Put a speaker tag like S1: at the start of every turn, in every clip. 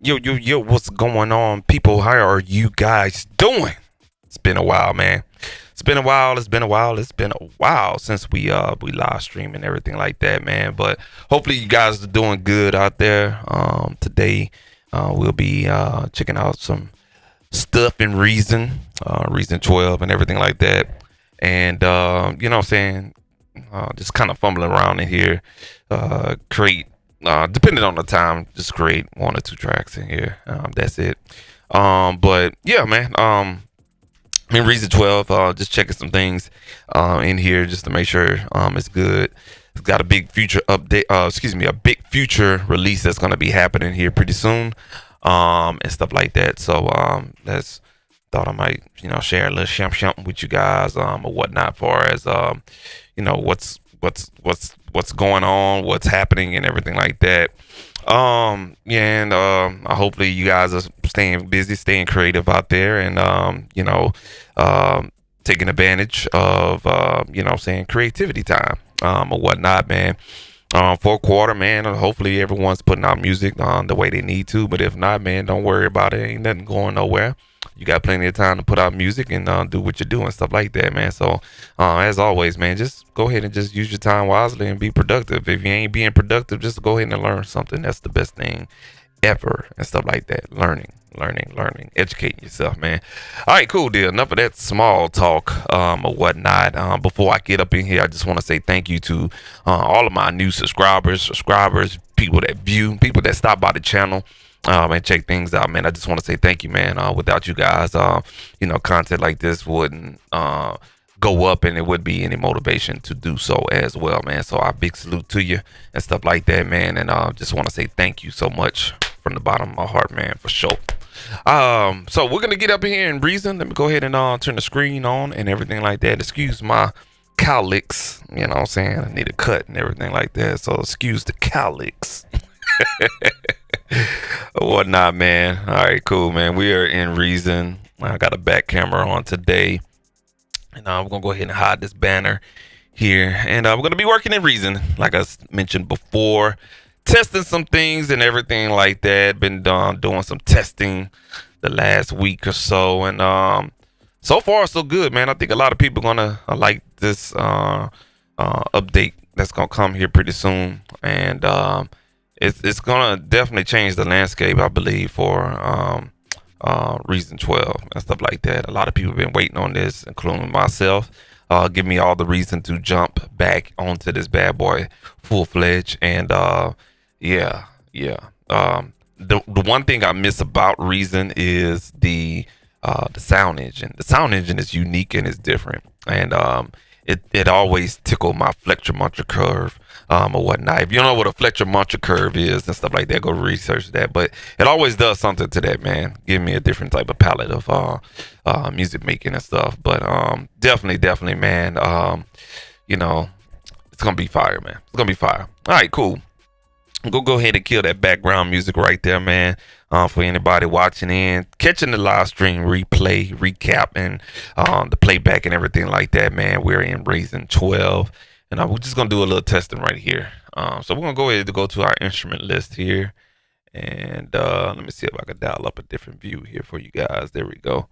S1: Yo, what's going on, people? How are you guys doing? It's been a while, man. It's been a while. It's been a while. It's been a while since we live stream and everything like that, man. But hopefully you guys are doing good out there. Today we'll be checking out some stuff in Reason 12 and everything like that. And you know what I'm saying? Just kind of fumbling around in here. Create depending on the time, just create one or two tracks in here. That's it. But yeah, man. In Reason 12, just checking some things in here just to make sure it's good. It's got a big future update. Excuse me, a big future release that's gonna be happening here pretty soon, and stuff like that. So that's thought I might share a little something with you guys or whatnot, far as what's going on, what's happening, and everything like that. Yeah, and hopefully you guys are staying busy, staying creative out there, and um, taking advantage of saying creativity time or whatnot, man. Fourth quarter, man. Hopefully everyone's putting out music the way they need to. But if not, man, don't worry about it. Ain't nothing going nowhere. You got plenty of time to put out music and do what you're doing, stuff like that, man. So, as always, man, just go ahead and just use your time wisely and be productive. If you ain't being productive, just go ahead and learn something. That's the best thing ever and stuff like that. Learning, educating yourself, man. All right, cool deal. Enough of that small talk or whatnot. Before I get up in here, I just want to say thank you to all of my new subscribers, people that view, people that stop by the channel. And check things out, man. I just want to say thank you, man. Without you guys, content like this wouldn't go up, and it would be any motivation to do so as well, man. So I big salute to you and stuff like that, man. And just want to say thank you so much from the bottom of my heart, man, for sure. So we're gonna get up in here and reason. Let me go ahead and turn the screen on and everything like that. Excuse my cowlicks, you know what I'm saying? I need a cut and everything like that. So excuse the cowlicks. Whatnot, man. All right, cool, man. We are in Reason. I got a back camera on today, and we're gonna go ahead and hide this banner here, and we're gonna be working in Reason, like I mentioned before, testing some things and everything like that. Been doing some testing the last week or so, and so far so good, man. I think a lot of people gonna like this update that's gonna come here pretty soon, and it's gonna definitely change the landscape, I believe, for Reason 12 and stuff like that. A lot of people have been waiting on this, including myself. Give me all the reason to jump back onto this bad boy full fledged, and yeah. The one thing I miss about Reason is the sound engine. The sound engine is unique and it's different, and it always tickled my Fletcher Muncher curve or whatnot. If you don't know what a Fletcher Muncher curve is and stuff like that, go research that. But it always does something to that, man. Give me a different type of palette of music making and stuff. But definitely, man. You know, it's gonna be fire, man. It's gonna be fire. All right, cool. Go ahead and kill that background music right there, man. For anybody watching in, catching the live stream replay, recap, and the playback and everything like that, man. We're in Reason 12, and we're just gonna do a little testing right here. So we're gonna go ahead and go to our instrument list here, and let me see if I can dial up a different view here for you guys. There we go.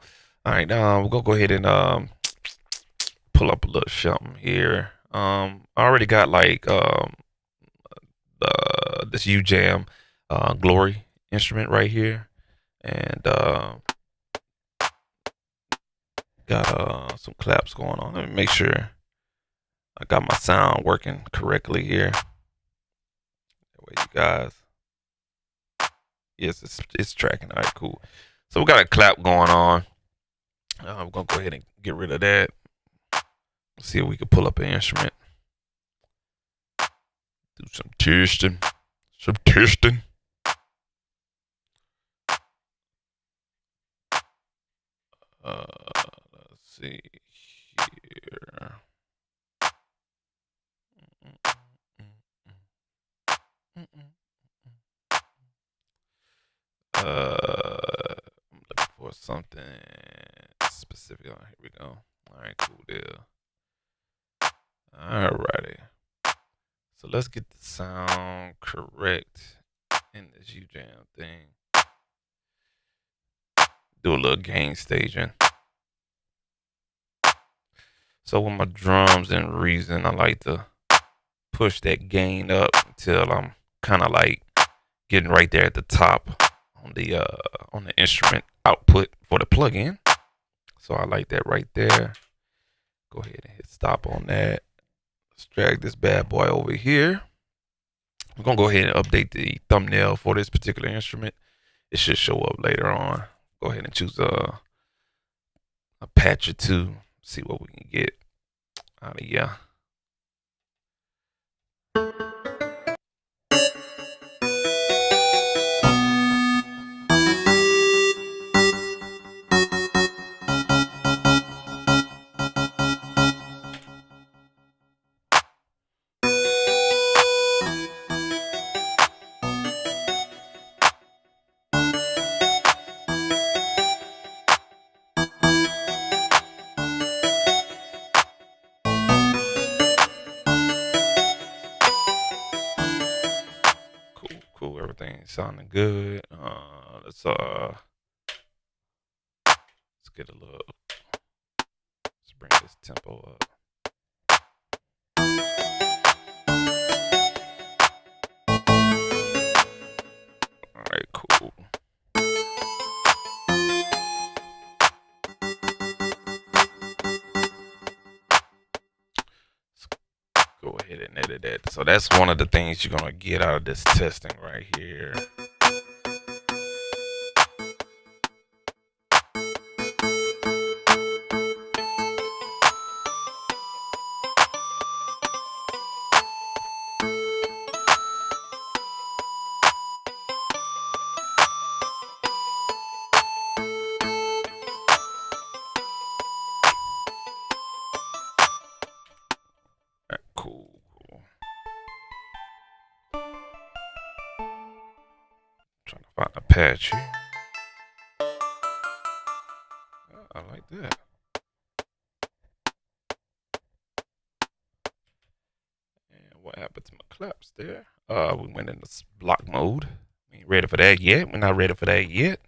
S1: All right, we're gonna go ahead and pull up a little something here. I already got like this U Jam Glory instrument right here, and got some claps going on. Let me make sure I got my sound working correctly here. That way, you guys. Yes, it's tracking. All right, cool. So we got a clap going on. I'm gonna go ahead and get rid of that. See if we can pull up an instrument. Do some testing. Let's see here. I'm looking for something specific. Oh, here we go. All right, cool deal. Alrighty. So let's get the sound correct in this UJam thing. do a little gain staging. So with my drums in Reason, I like to push that gain up until I'm kind of like getting right there at the top on the instrument output for the plugin. So I like that right there. Go ahead and hit stop on that. Let's drag this bad boy over here. I'm gonna go ahead and update the thumbnail for this particular instrument. It should show up later on. Go ahead and choose a patch or two. See what we can get out of here. Cool. Everything sounding good. Let's get a little. Let's bring this tempo up. All right, cool. Go ahead and edit that. So that's one of the things you're gonna get out of this testing right here. Cool. Trying to find a patch here. I like that. And what happened to my claps there? We went into block mode. We ain't ready for that yet. We're not ready for that yet.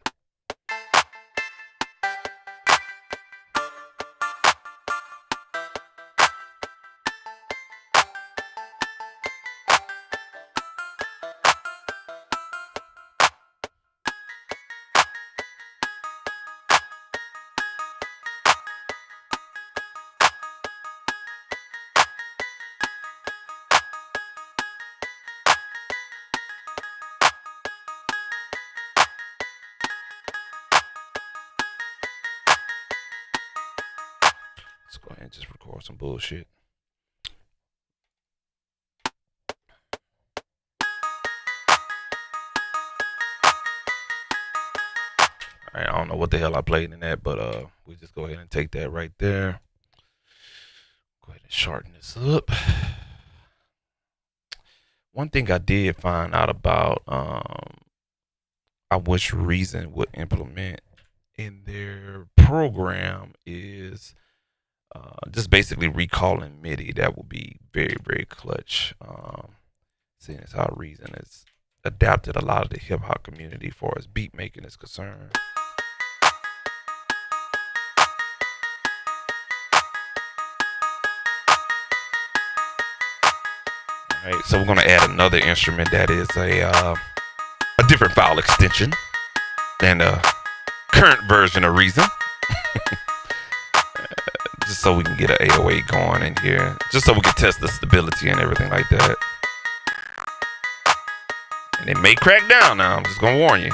S1: Let's go ahead and just record some bullshit. All right, I don't know what the hell I played in that, but we just go ahead and take that right there. Go ahead and shorten this up. One thing I did find out about, I wish Reason would implement in their program is just basically recalling MIDI. That would be very, very clutch. Seeing as how Reason has adapted a lot of the hip hop community as far as beat making is concerned. All right, so we're gonna add another instrument that is a different file extension than the current version of Reason. Just so we can get an 808 going in here. Just so we can test the stability and everything like that. And it may crack down now. I'm just gonna warn you.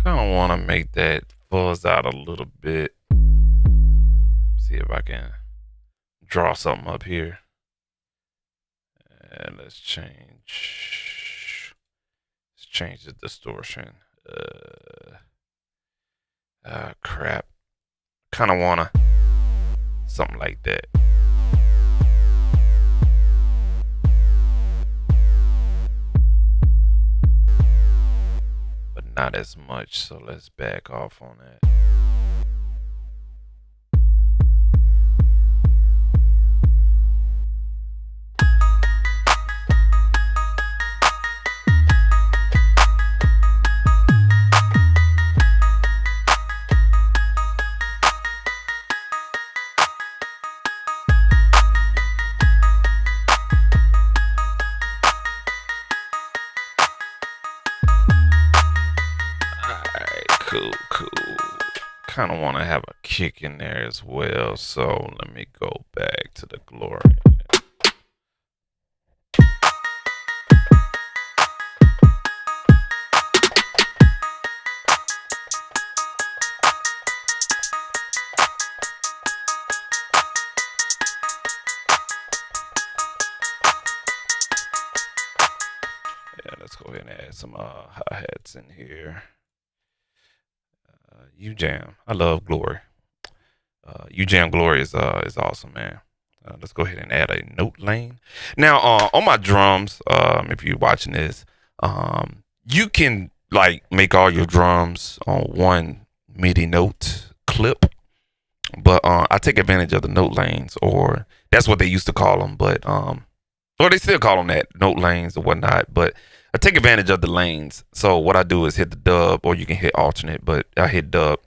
S1: kind of want to make that fuzz out a little bit. See if I can draw something up here. And let's change the distortion. Crap. Kind of want to something like that. But not as much, so let's back off on that. Cool. Kind of want to have a kick in there as well, so let me go back to the glory. Yeah, let's go ahead and add some hi-hats in here. UJam. I love Glory. UJam Glory is awesome, man. Let's go ahead and add a note lane. Now, on my drums, if you're watching this, you can like make all your drums on one MIDI note clip, but I take advantage of the note lanes, or that's what they used to call them, but or they still call them that, note lanes or whatnot, but I take advantage of the lanes. So what I do is hit the dub, or you can hit alternate, but I hit dub.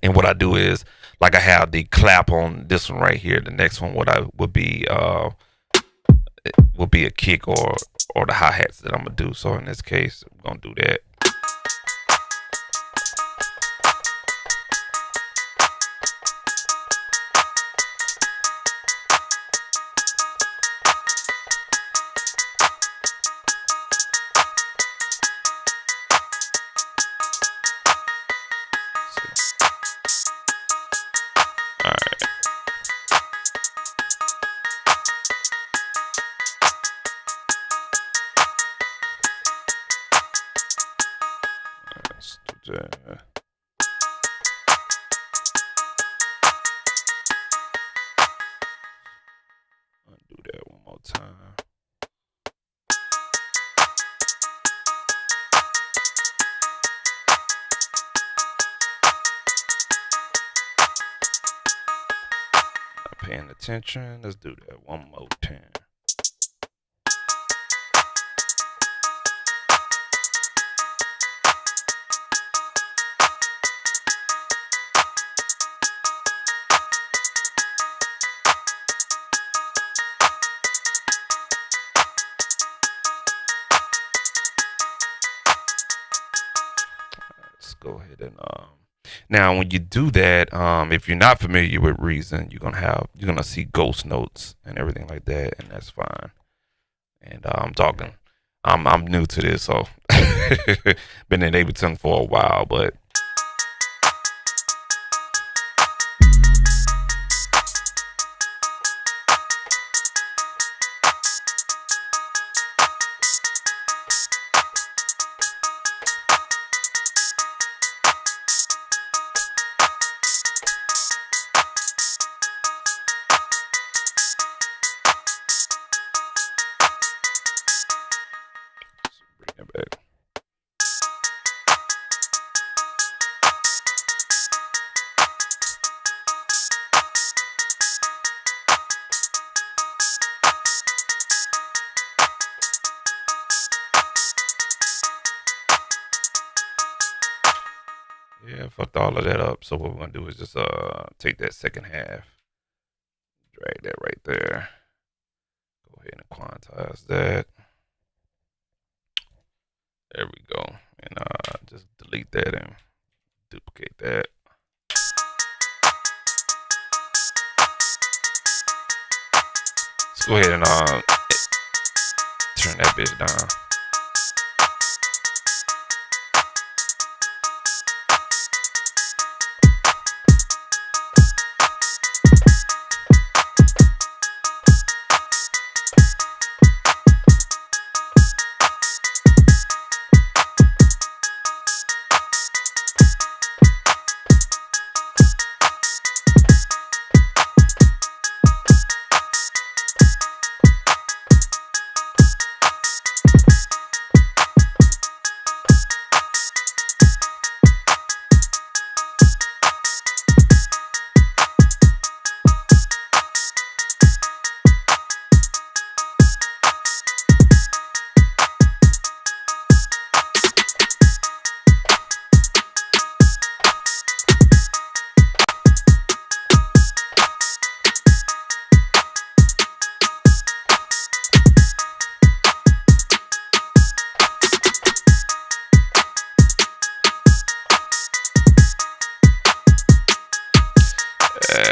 S1: And what I do is, like, I have the clap on this one right here. The next one, what I would be a kick or the hi-hats that I'm gonna do. So in this case, I'm gonna do that. I'll do that one more time. Not paying attention. Let's do that one more time. Go ahead and now when you do that, if you're not familiar with Reason, you're gonna see ghost notes and everything like that, and that's fine. And I'm new to this, so been in Ableton for a while, but back. Yeah, fucked all of that up. So what we're gonna do is just take that second half, drag that right there. Go ahead and quantize that. There we go. And just delete that and duplicate that. Let's go ahead and turn that bitch down.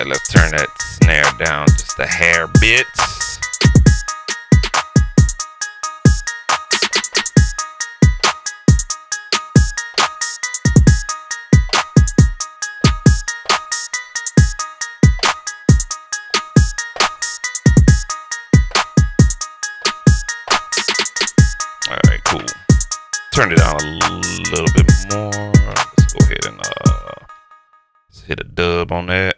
S1: let's turn that snare down just a hair bit. All right, cool. Turn it down a little bit more. Let's go ahead and let's hit a dub on that.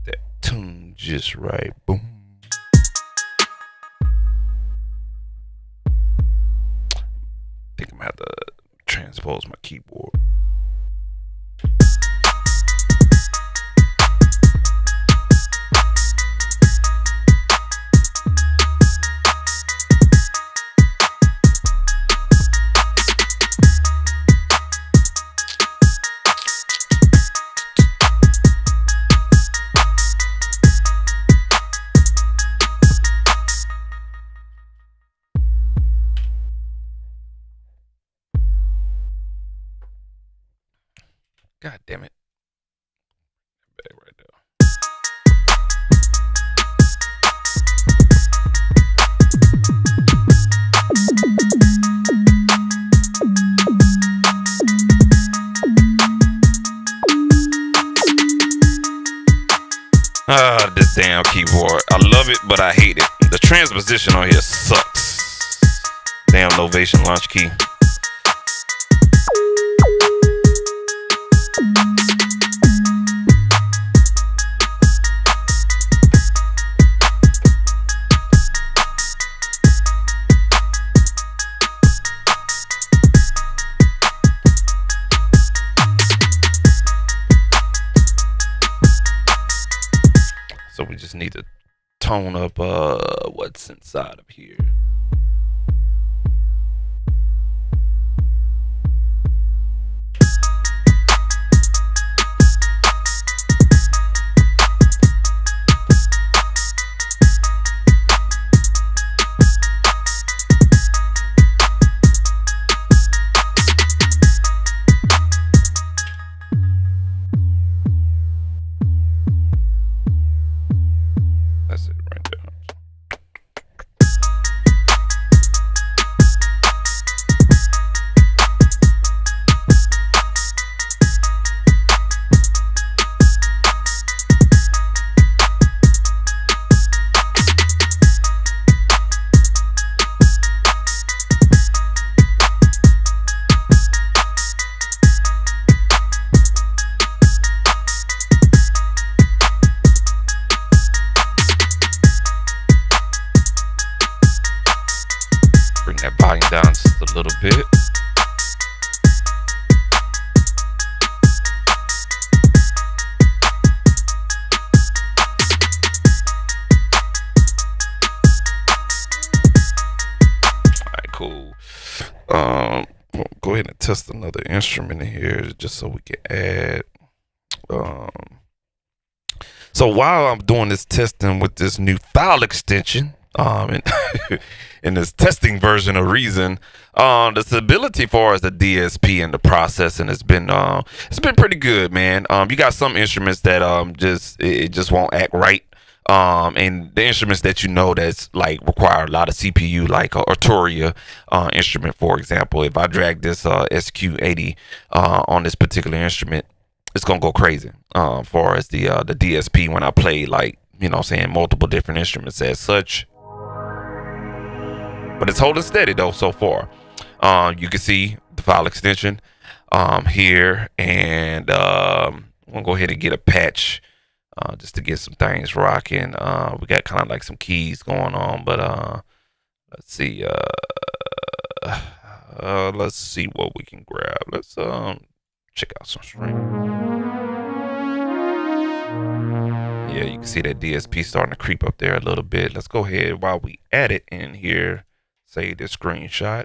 S1: That tune just right. Boom. I think I'm gonna have to transpose my keyboard. God damn it. Back right there. This damn keyboard. I love it, but I hate it. The transposition on here sucks. Damn Liveaxtion launch key. So we just need to tone up what's inside of here. That's it right there. Bring that volume down just a little bit. Alright, cool. We'll go ahead and test another instrument in here just so we can add. So while I'm doing this testing with this new file extension, and in this testing version of Reason, the stability for us, the DSP and the processing has been it's been pretty good, man. You got some instruments that just won't act right. And the instruments that that's like require a lot of CPU, like a Arturia instrument, for example. If I drag this SQ80 on this particular instrument, it's gonna go crazy. Far as the DSP when I play, like, multiple different instruments as such. But it's holding steady though so far. You can see the file extension here, and gonna go ahead and get a patch just to get some things rocking. We got kind of like some keys going on, but let's see. Let's see what we can grab. Let's check out some stream. Yeah, you can see that DSP starting to creep up there a little bit. Let's go ahead while we add it in here. Save this screenshot.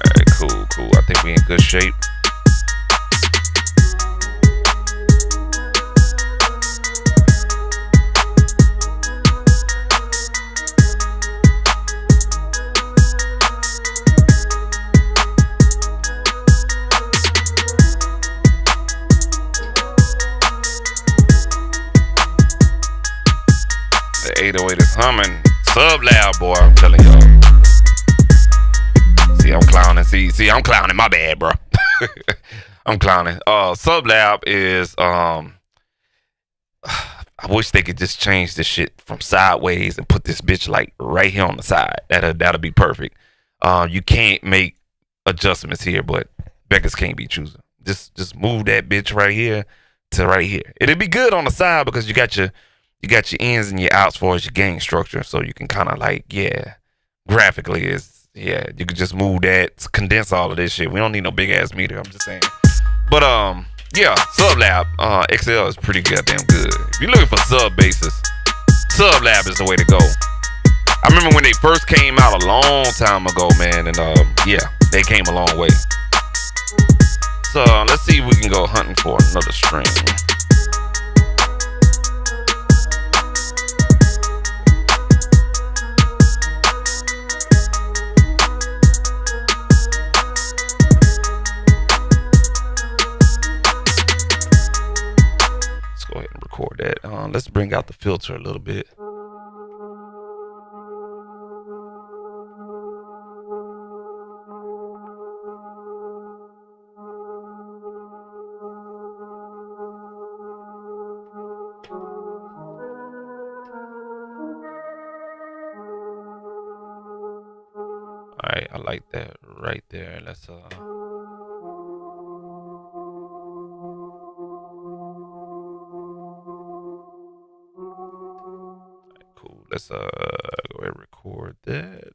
S1: Alright, cool. I think we in good shape. The 808 is humming. Sub loud, boy. I'm telling y'all. See, I'm clowning. See, I'm clowning. My bad, bro. I'm clowning. Sub lab is I wish they could just change this shit from sideways and put this bitch like right here on the side. That'll be perfect. You can't make adjustments here, but Beckers can't be choosing. Just move that bitch right here to right here. It'll be good on the side because you got your ins and your outs for as your gang structure, so you can kind of like, graphically you can just move that, condense all of this shit. We don't need no big ass meter. I'm just saying. But Sublab XL is pretty goddamn good. If you're looking for sub basses, Sublab is the way to go. I remember when they first came out a long time ago, man, and they came a long way. So let's see if we can go hunting for another string. Go ahead and record that. Let's bring out the filter a little bit. All right, I like that right there. Let's cool. Let's go ahead and record that.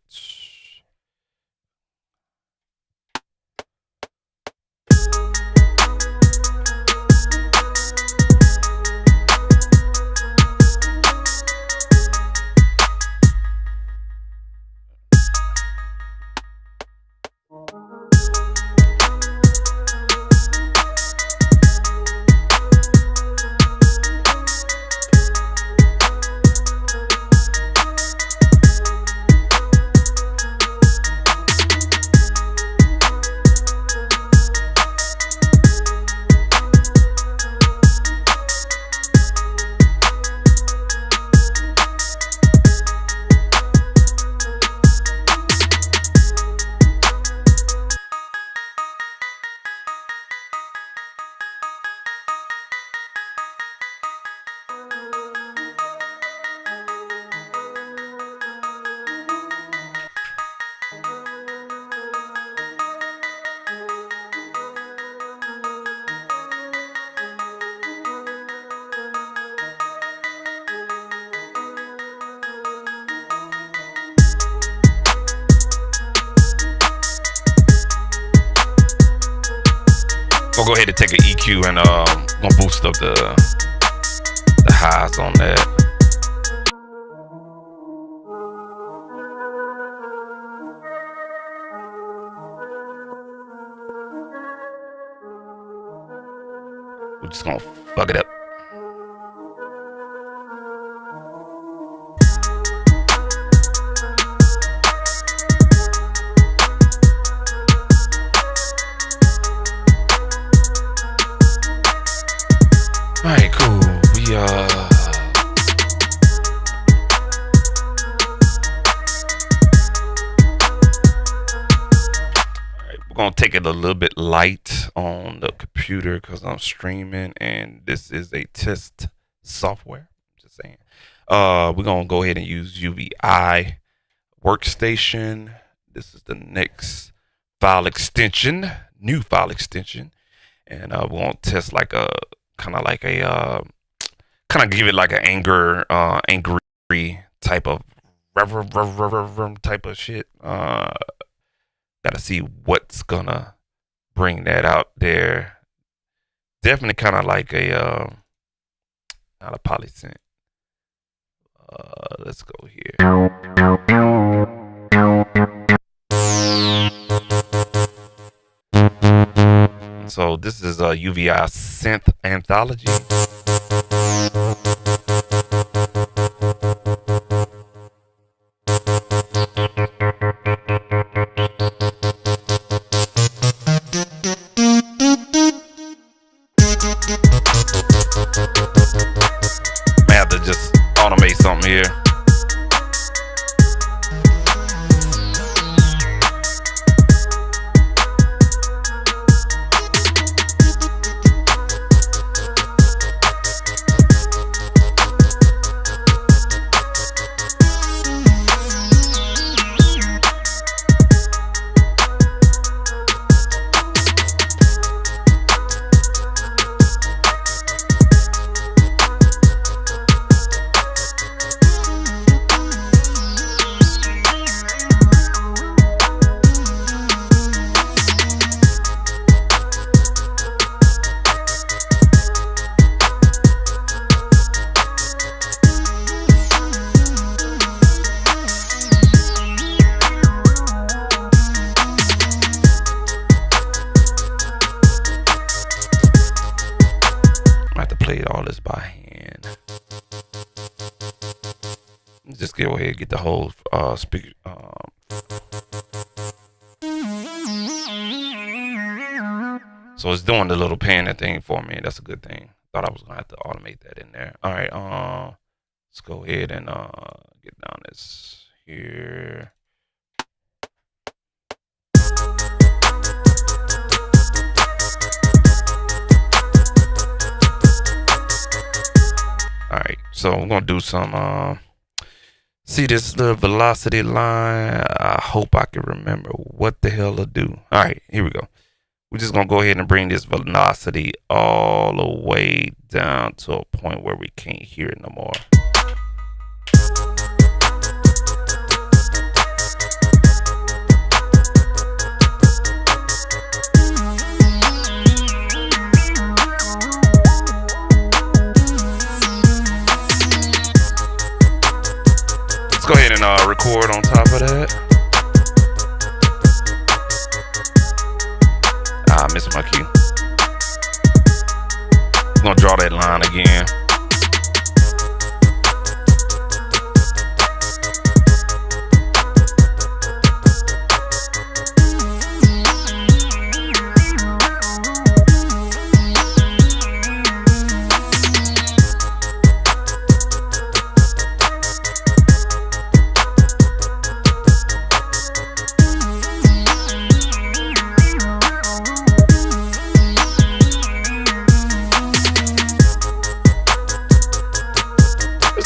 S1: We'll go ahead and take an EQ and gonna boost up the highs on that. We're just gonna fuck it up. Alright, cool. We're gonna take it a little bit light on the computer because I'm streaming and this is a test software. Just saying. We're gonna go ahead and use UVI workstation. This is the next file extension, new file extension, and we're gonna test like a kind of give it like an angry type of type of shit. Gotta see what's gonna bring that out there. Definitely kind of like a not a polysynth. Let's go here. So this is a UVI synth anthology. May have to just automate something here. Play all this by hand. Just go ahead and get the whole speaker. So it's doing the little panning thing for me. That's a good thing. Thought I was gonna have to automate that in there. All right. Let's go ahead and get down this here. All right, so I'm gonna do some. See this the velocity line. I hope I can remember what the hell to do. All right, here we go. We're just gonna go ahead and bring this velocity all the way down to a point where we can't hear it no more. Let's go ahead and record on top of that. I missed my cue. I'm gonna draw that line again.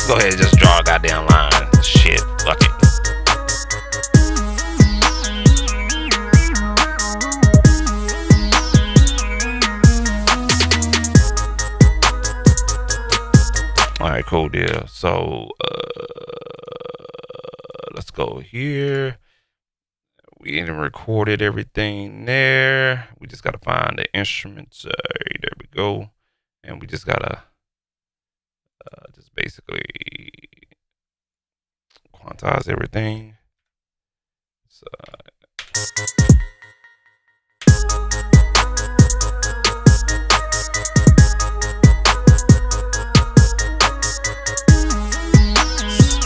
S1: Go ahead and just draw a goddamn line. Shit, fuck it. Alright, cool deal. So let's go here. We even recorded everything there. We just gotta find the instruments. There we go. And we just gotta just basically quantize everything. So,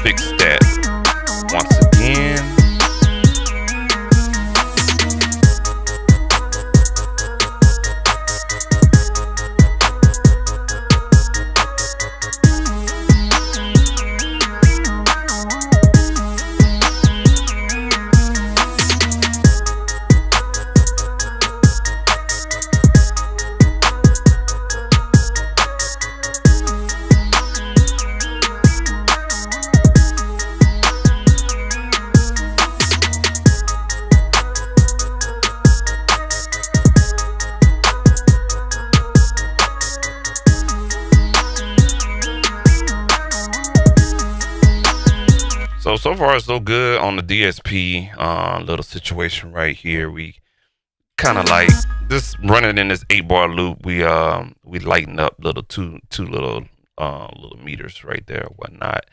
S1: fix that once again. So far so good on the DSP. Little situation right here. We kind of like just running in this 8-bar loop. We lighten up little two little little meters right there, whatnot.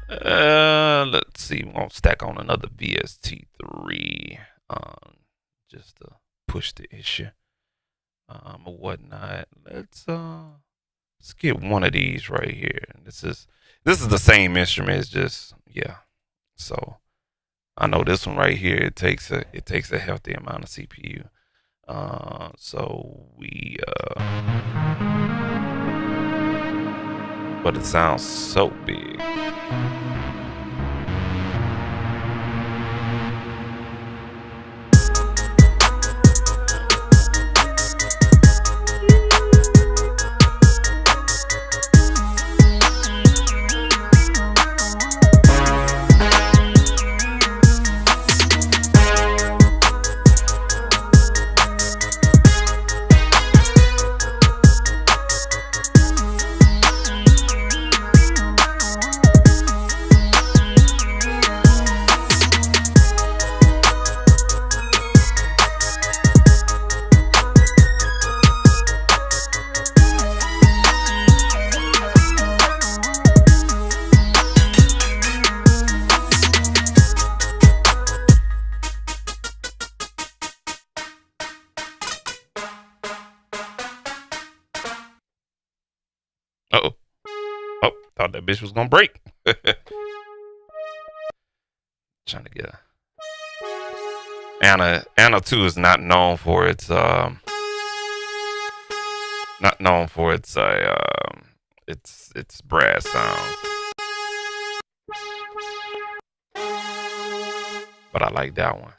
S1: Let's see. We're gonna stack on another VST3, just to push the issue, or whatnot. Let's get one of these right here. This is the same instrument. It's just, yeah. So I know this one right here. It takes a healthy amount of CPU. So we but it sounds so big. Uh-oh. Oh, thought that bitch was gonna break. Trying to get Anna 2 is not known for its its brass sounds. But I like that one.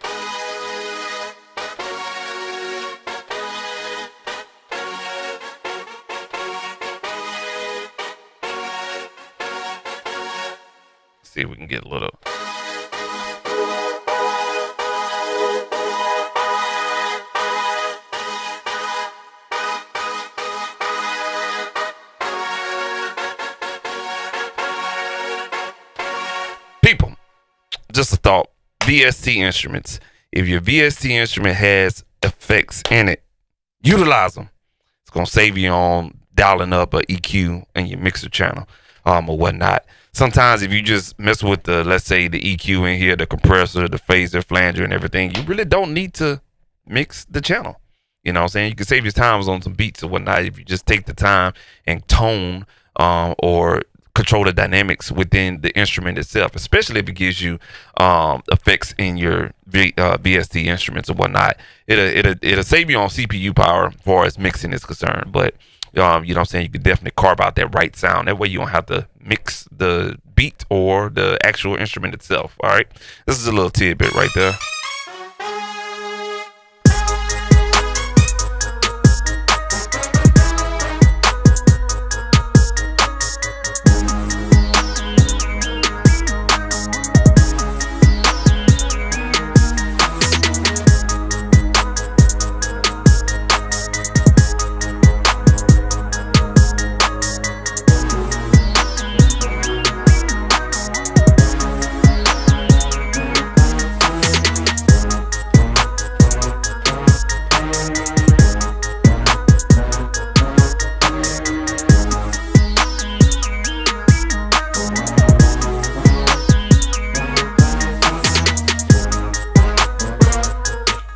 S1: See if we can get a little. People, just a thought. VST instruments. If your VST instrument has effects in it, utilize them. It's gonna save you on dialing up a EQ in your mixer channel, or whatnot. Sometimes if you just mess with the, let's say, the EQ in here, the compressor, the phaser, flanger, and everything, you really don't need to mix the channel. You know what I'm saying? You can save your times on some beats or whatnot if you just take the time and tone or control the dynamics within the instrument itself, especially if it gives you effects in your VST instruments or whatnot. It'll save you on CPU power as far as mixing is concerned, but you know what I'm saying, you can definitely carve out that right sound. That way you don't have to mix the beat or the actual instrument itself. All right, this is a little tidbit right there.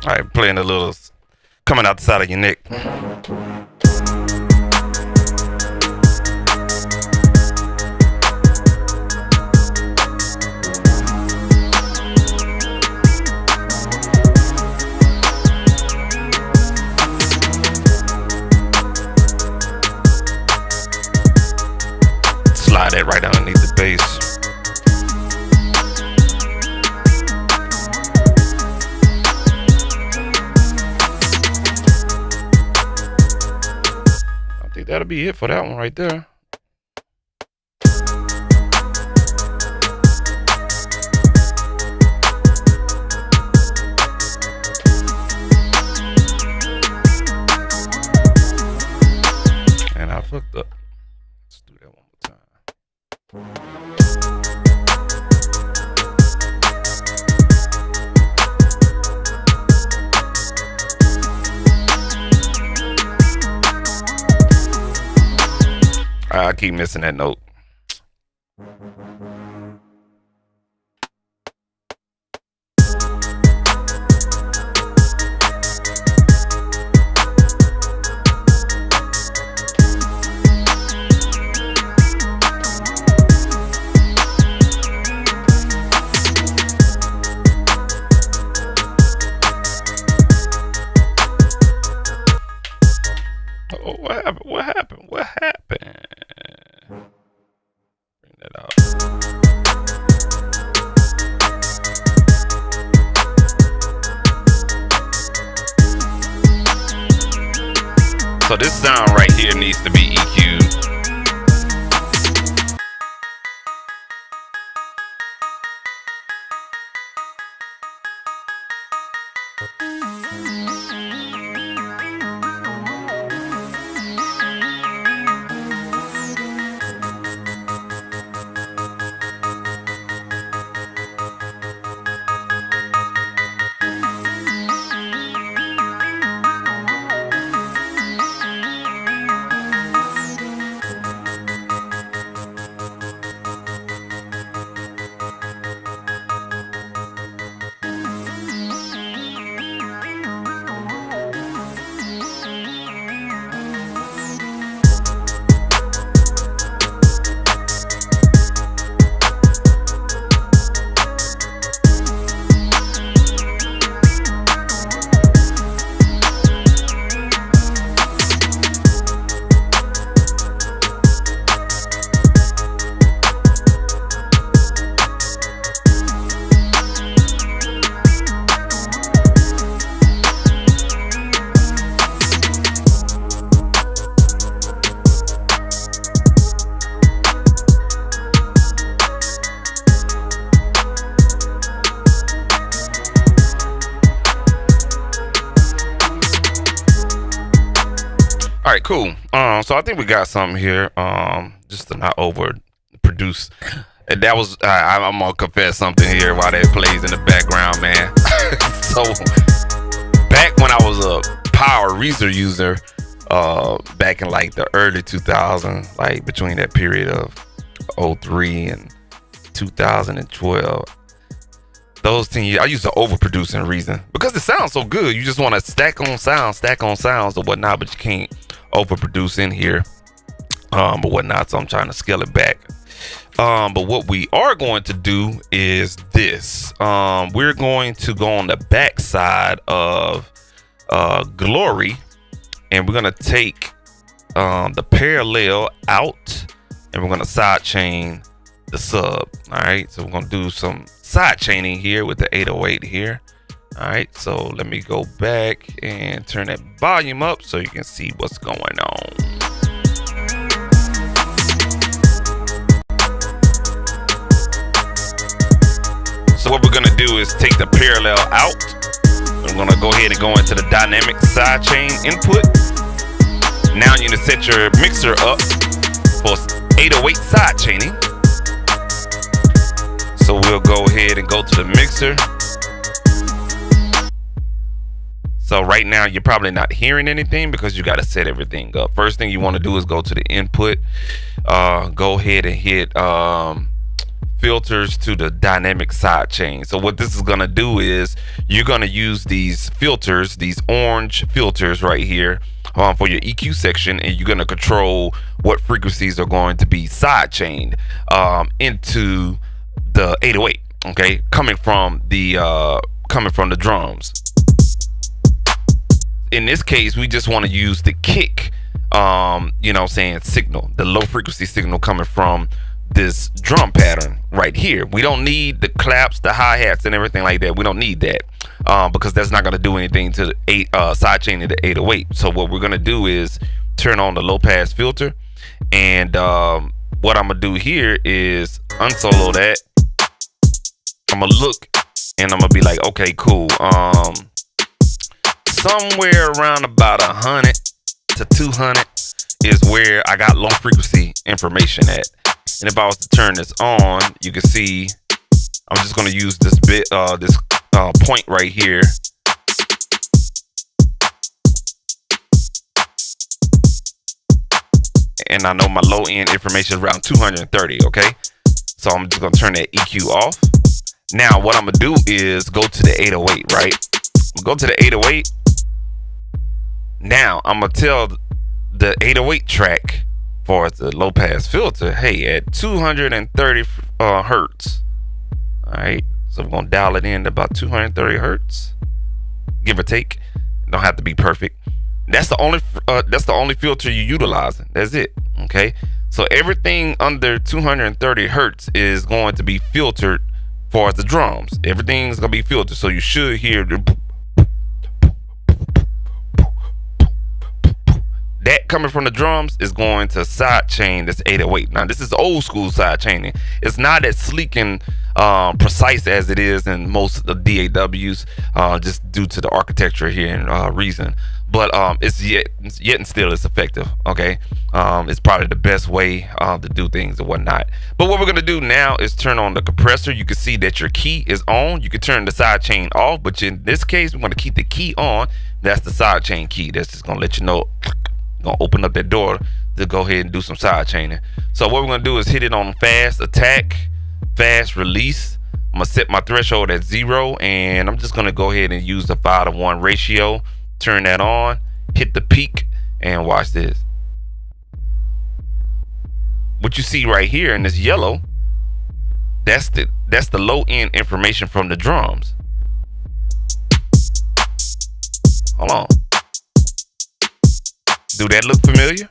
S1: All right, playing a little coming out the side of your neck. Slide that right underneath the bass. That'll be it for that one right there. And I fucked up. Let's do that one more time. I keep missing that note. Oh, what happened? What happened? What happened? Bring that out. So this sound right here needs to be EQ'd. All right, cool. So I think we got something here. Just to not overproduce. And that was I'm gonna confess something here while that plays in the background, man. So back when I was a Power Reaser user, back in like the early 2000s, like between that period of 03 and 2012. Those 10 years, I used to overproduce in Reason because it sounds so good. You just want to stack on sounds or whatnot, but you can't overproduce in here, but whatnot. So I'm trying to scale it back. But what we are going to do is this. We're going to go on the back side of Glory, and we're gonna take the parallel out, and we're gonna side chain the sub. All right, so we're gonna do some side chaining here with the 808 here. All right, so let me go back and turn that volume up so you can see what's going on. So what we're gonna do is take the parallel out. I'm gonna go ahead and go into the dynamic sidechain input. Now you're gonna set your mixer up for 808 sidechaining. So we'll go ahead and go to the mixer. So right now you're probably not hearing anything because you got to set everything up. First thing you want to do is go to the input. Go ahead and hit filters to the dynamic sidechain. So what this is going to do is you're going to use these filters, these orange filters right here for your EQ section, and you're going to control what frequencies are going to be sidechained into the 808. Okay, coming from the drums. In this case, we just want to use the kick, signal, the low frequency signal coming from this drum pattern right here. We don't need the claps, the hi-hats, and everything like that. We don't need that because that's not going to do anything to the sidechain to the 808. So what we're going to do is turn on the low pass filter, and what I'm going to do here is unsolo that. I'm going to look, and I'm going to be like, okay, cool. Somewhere around about 100 to 200 is where I got low frequency information at. And if I was to turn this on, you can see I'm just going to use this point right here. and I know my low end information is around 230. Okay, so I'm just gonna turn that EQ off. Now what I'm gonna do is go to the 808, right? Go to the 808. Now I'm gonna tell the 808 track for the low pass filter, hey, at 230 hertz. All right, so we're gonna dial it in to about 230 hertz, give or take. Don't have to be perfect. That's the only filter you're utilizing. That's it. Okay, so everything under 230 hertz is going to be filtered for the drums. Everything's gonna be filtered, so you should hear the that coming from the drums is going to side chain this 808. Now this is old school side chaining. It's not as sleek and precise as it is in most of the DAWs, just due to the architecture here in Reason. But it's yet and still it's effective. Okay, it's probably the best way to do things and whatnot. But what we're gonna do now is turn on the compressor. You can see that your key is on. You can turn the side chain off, but in this case, we're gonna keep the key on. That's the side chain key. That's just gonna let you know. Gonna open up that door to go ahead and do some side chaining. So what we're gonna do is hit it on fast attack, fast release. I'm gonna set my threshold at 0, and I'm just gonna go ahead and use the 5:1 ratio. Turn that on, hit the peak, and watch this. What you see right here in this yellow, that's the low end information from the drums. Hold on. Do that look familiar?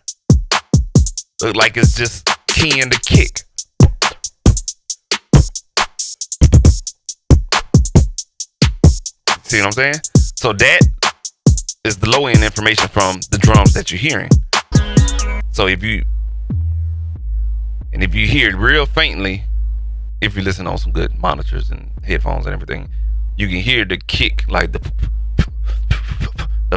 S1: Look like it's just keying the kick. See what I'm saying? So that is the low end information from the drums that you're hearing. So if you hear it real faintly, if you listen on some good monitors and headphones and everything, you can hear the kick, like the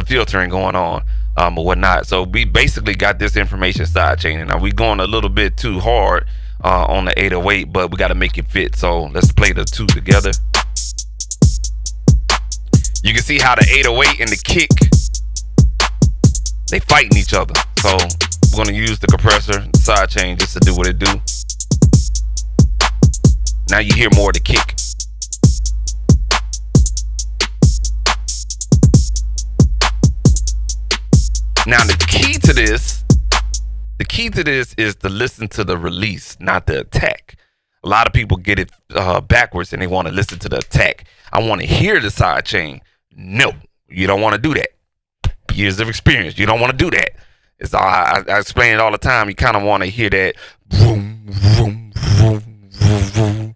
S1: filtering going on. Or whatnot. So we basically got this information side chaining. Now we going a little bit too hard on the 808, but we got to make it fit. So let's play the two together. You can see how the 808 and the kick, they fighting each other. So we're gonna use the compressor side chain just to do what it do. Now you hear more of the kick. Now the key to this is to listen to the release, not the attack. A lot of people get it backwards and they want to listen to the attack. I want to hear the side chain. No, you don't want to do that. Years of experience, you don't want to do that. It's I explain it all the time. You kind of want to hear that. Vroom, vroom, vroom, vroom, vroom.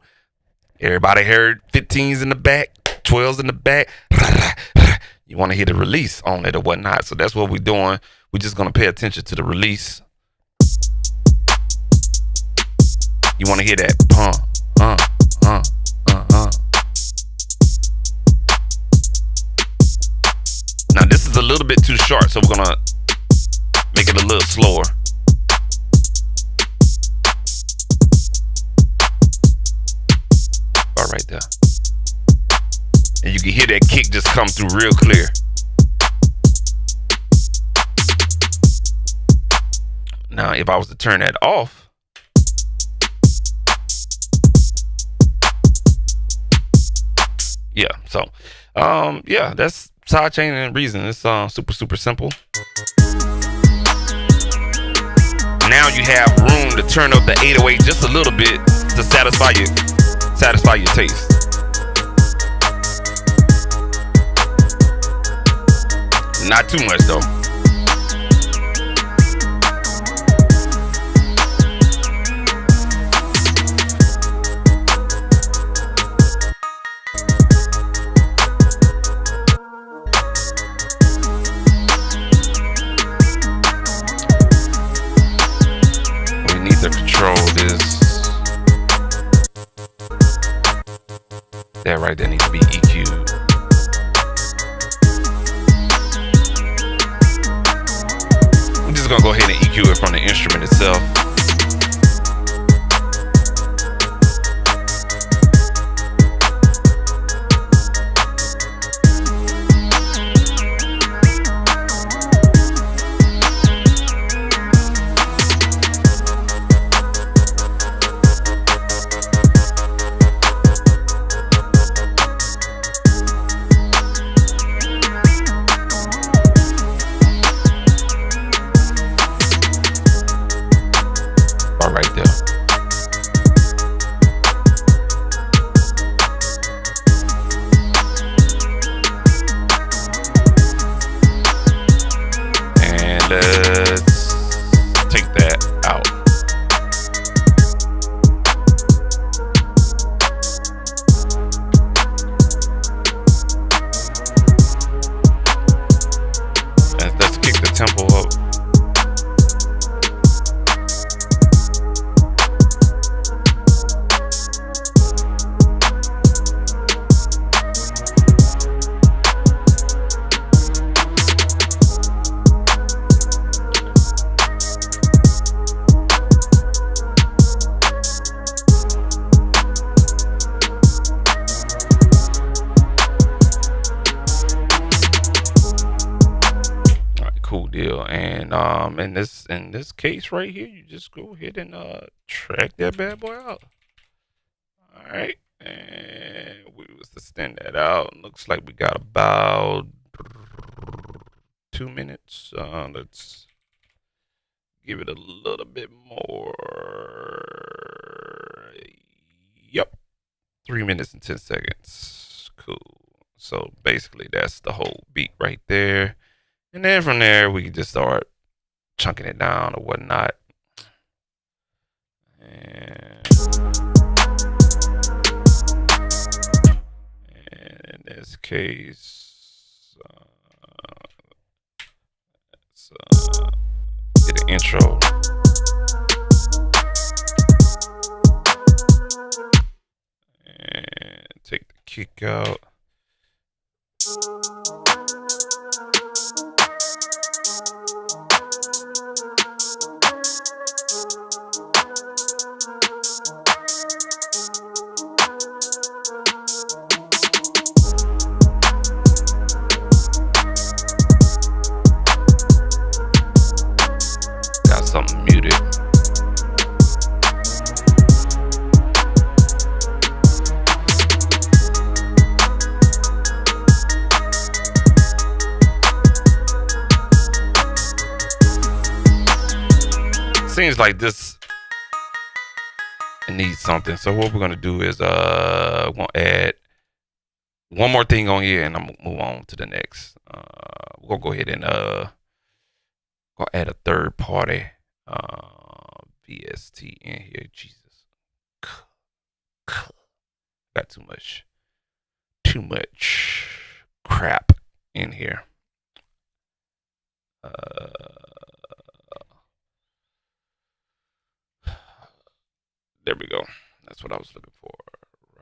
S1: Everybody heard 15s in the back, 12s in the back. You want to hear the release on it or whatnot. So that's what we're doing. We're just going to pay attention to the release. You want to hear that. Now this is a little bit too short, so we're going to make it a little slower. All right there. And you can hear that kick just come through real clear. Now, if I was to turn that off, yeah. So, yeah, that's side chaining and Reason. It's super simple. Now you have room to turn up the 808 just a little bit to satisfy your taste. Not too much though. We need to control this. That right there needs to be EQ'd. Just gonna go ahead and EQ it from the instrument itself. let's take that out. And let's kick the tempo up. Cool deal. And in this case right here, you just go ahead and track that bad boy out. All right, and we was to extend that out. Looks like we got about 2 minutes. Let's give it a little bit more. Yep, 3 minutes and 10 seconds. Cool. So basically, that's the whole beat right there. And then from there, we can just start chunking it down or whatnot. And in this case, let's get an intro. And take the kick out. Got something muted. Seems like this needs something. So what we're gonna do is we're gonna add one more thing on here, and I'm gonna move on to the next. We're gonna go ahead and go add a third party VST in here. Jesus, got too much crap in here. There we go. That's what I was looking for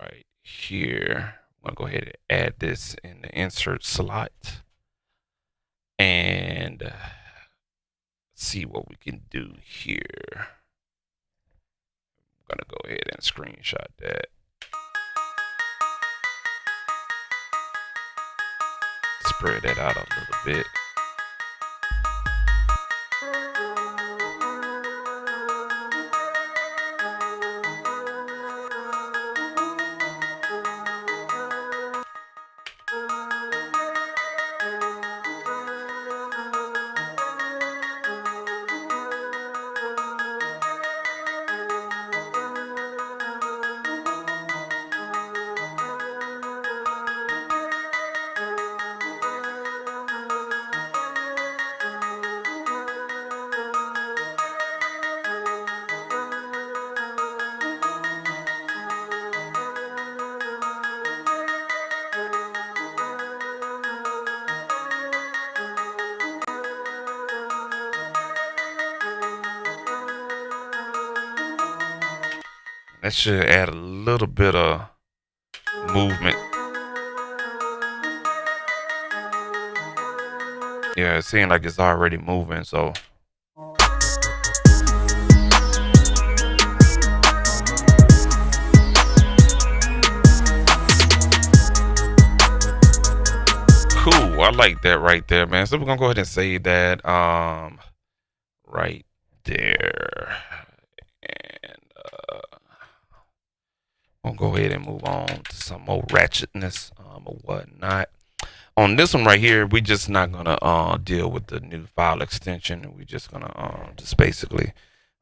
S1: right here. I'm going to go ahead and add this in the insert slot and see what we can do here. I'm going to go ahead and screenshot that. Spread that out a little bit. That should add a little bit of movement. Yeah, it seems like it's already moving, so. Cool, I like that right there, man. So we're gonna go ahead and save that right there. We'll go ahead and move on to some more ratchetness or whatnot. On this one right here, we just not gonna deal with the new file extension. We're just gonna just basically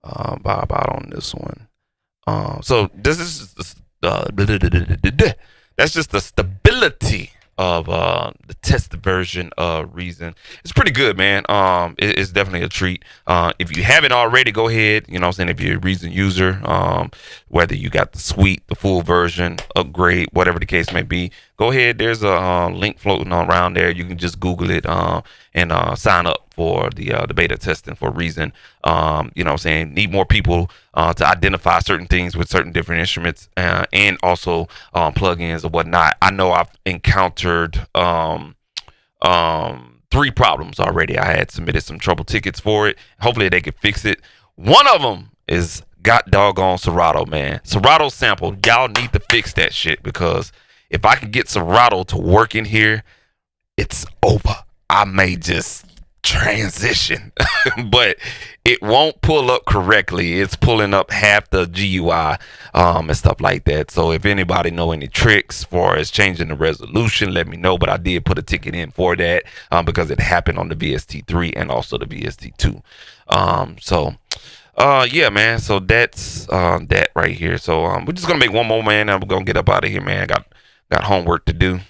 S1: vibe out on this one. So this is that's just the stability of the tested version of Reason. It's pretty good, man. It's definitely a treat. If you haven't already, go ahead. You know what I'm saying? If you're a Reason user, whether you got the suite, the full version, upgrade, whatever the case may be, go ahead. There's a link floating on around there. You can just Google it and sign up for the beta testing for Reason. You know what I'm saying? Need more people to identify certain things with certain different instruments and also plugins or whatnot. I know I've encountered 3 problems already. I had submitted some trouble tickets for it. Hopefully they can fix it. One of them is got doggone Serato, man. Serato sample. Y'all need to fix that shit, because if I can get Serato to work in here, it's over. I may just transition, but it won't pull up correctly. It's pulling up half the GUI and stuff like that. So if anybody know any tricks for as changing the resolution, let me know. But I did put a ticket in for that because it happened on the VST3 and also the VST2. Yeah, man. So that's that right here. So we're just gonna make one more, man. I'm gonna get up out of here, man. Got homework to do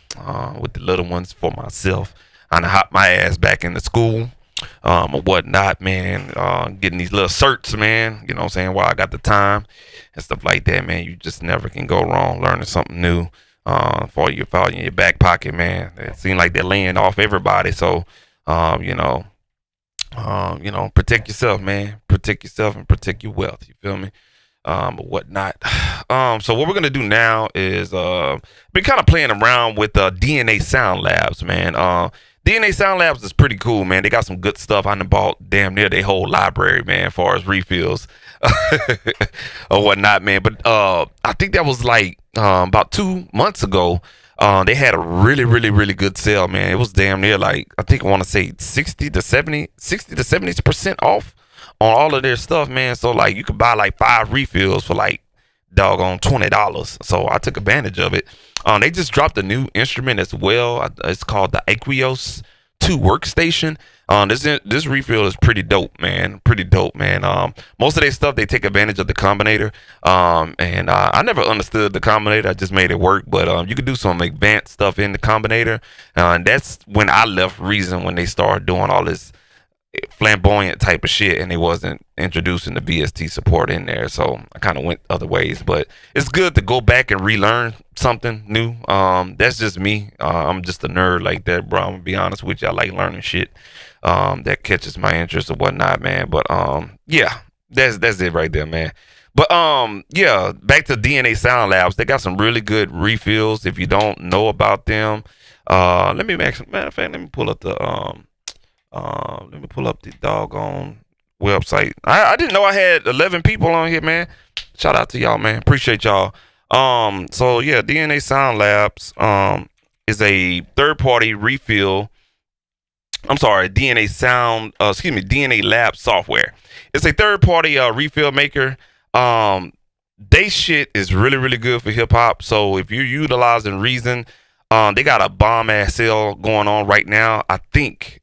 S1: with the little ones for myself. I hop my ass back into school or whatnot, man. Getting these little certs, man. You know what I'm saying? While I got the time and stuff like that, man. You just never can go wrong learning something new for your file in your back pocket, man. It seems like they're laying off everybody. So, protect yourself, man. Protect yourself and protect your wealth. You feel me? Or whatnot. So what we're gonna do now is been kind of playing around with DNA Sound Labs, man. DNA Sound Labs is pretty cool, man. They got some good stuff. I done bought damn near their whole library, man, as far as refills or whatnot, man. But I think that was like about 2 months ago. They had a really, really, really good sale, man. It was damn near like, I think I want to say 60 to 70% off on all of their stuff, man. So like you could buy like 5 refills for like doggone $20. So I took advantage of it. They just dropped a new instrument as well. It's called the Aquios 2 workstation. This refill is pretty dope, man. Pretty dope, man. Most of their stuff, they take advantage of the combinator. And I never understood the combinator. I just made it work. But you could do some advanced stuff in the combinator. And that's when I left Reason, when they started doing all this flamboyant type of shit and they wasn't introducing the VST support in there. So I kind of went other ways, but it's good to go back and relearn something new. That's just me. I'm just a nerd like that, bro. I'm gonna be honest with you. I like learning shit that catches my interest or whatnot, man. But yeah, that's it right there, man. But yeah, back to DNA Sound Labs. They got some really good refills. If you don't know about them, let me matter of fact, let me pull up the doggone website. I didn't know I had 11 people on here, man. Shout out to y'all, man. Appreciate y'all. So yeah, DNA Sound Labs is a third-party refill. I'm sorry, DNA Lab software. It's a third-party refill maker. They shit is really, really good for hip hop. So if you're utilizing Reason, they got a bomb ass sale going on right now. I think.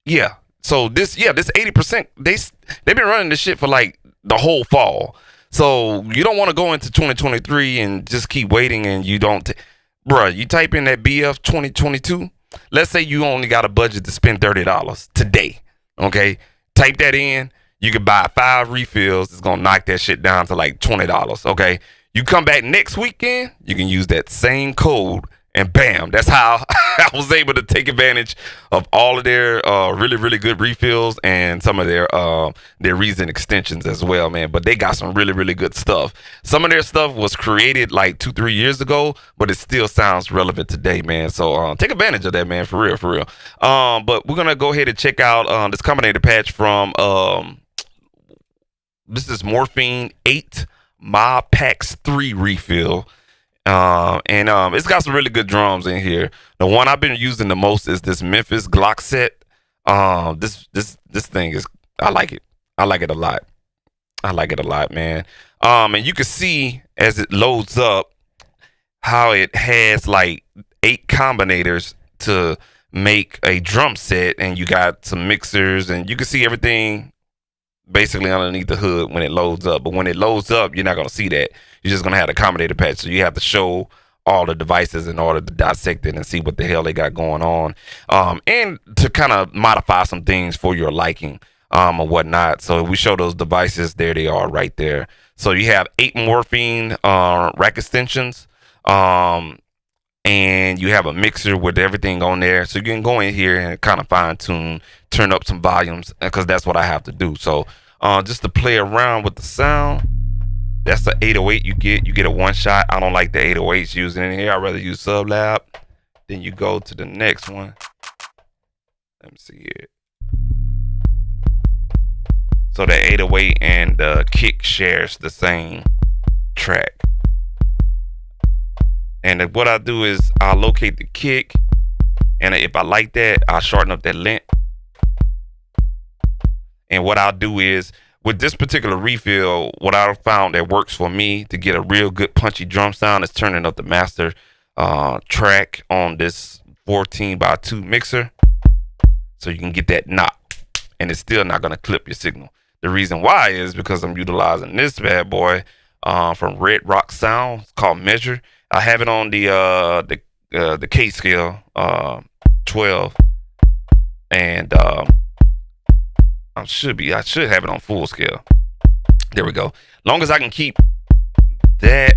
S1: Yeah. So this 80%, they've been running this shit for like the whole fall. So you don't want to go into 2023 and just keep waiting and you don't, bruh, you type in that BF 2022. Let's say you only got a budget to spend $30 today. Okay. Type that in. You can buy 5 refills. It's going to knock that shit down to like $20. Okay. You come back next weekend, you can use that same code. And bam, that's how I was able to take advantage of all of their really, really good refills and some of their Reason extensions as well, man. But they got some really, really good stuff. Some of their stuff was created like 2-3 years ago, but it still sounds relevant today, man. So take advantage of that, man, for real, for real. But we're going to go ahead and check out this combinator patch from, this is Morphine 8 Ma Pax 3 refill. It's got some really good drums in here. The one I've been using the most is this Memphis Glock set. This thing is, I like it. I like it a lot. I like it a lot, man. And you can see as it loads up how it has like 8 combinators to make a drum set, and you got some mixers, and you can see everything basically underneath the hood when it loads up. But when it loads up, you're not going to see that. You're just going to have the combinator patch. So you have to show all the devices in order to dissect it and see what the hell they got going on, and to kind of modify some things for your liking, or whatnot. So we show those devices. There they are right there. So you have 8 morphine rack extensions, and you have a mixer with everything on there. So you can go in here and kind of fine tune, turn up some volumes, because that's what I have to do. So just to play around with the sound. That's the 808 you get. You get a one shot. I don't like the 808s using in here. I'd rather use Sublab. Then you go to the next one. Let me see it. So the 808 and the kick shares the same track. And what I do is I'll locate the kick. And if I like that, I'll shorten up that length. And what I'll do is, with this particular refill, what I found that works for me to get a real good punchy drum sound is turning up the master track on this 14x2 mixer, so you can get that knock, and it's still not going to clip your signal. The reason why is because I'm utilizing this bad boy from Red Rock Sound. It's called Measure. I have it on the K scale 12, and I should have it on full scale. There we go. Long as I can keep that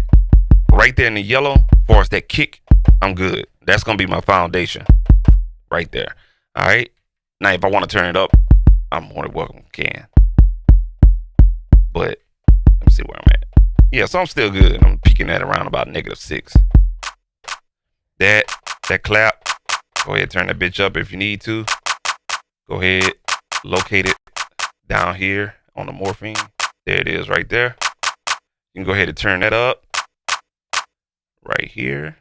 S1: right there in the yellow, as far as that kick, I'm good. That's gonna be my foundation right there. All right. Now, if I want to turn it up, I'm more than welcome. Can. But let me see where I'm at. Yeah, so I'm still good. I'm peaking at around about -6. That clap. Go ahead, turn that bitch up if you need to. Go ahead, locate it down here on the morphine. There it is right there. You can go ahead and turn that up right here.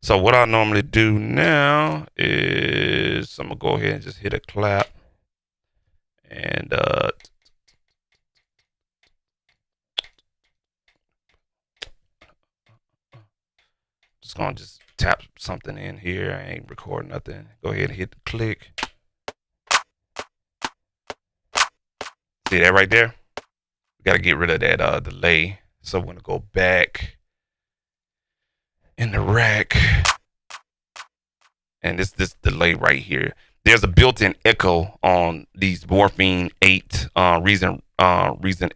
S1: So what I normally do now is I'm gonna go ahead and just hit a clap, and just gonna tap something in here. I ain't recording nothing. Go ahead and hit the click. See that right there? We gotta get rid of that delay. So we're gonna go back in the rack, and this delay right here. There's a built-in echo on these Morphine 8 Reason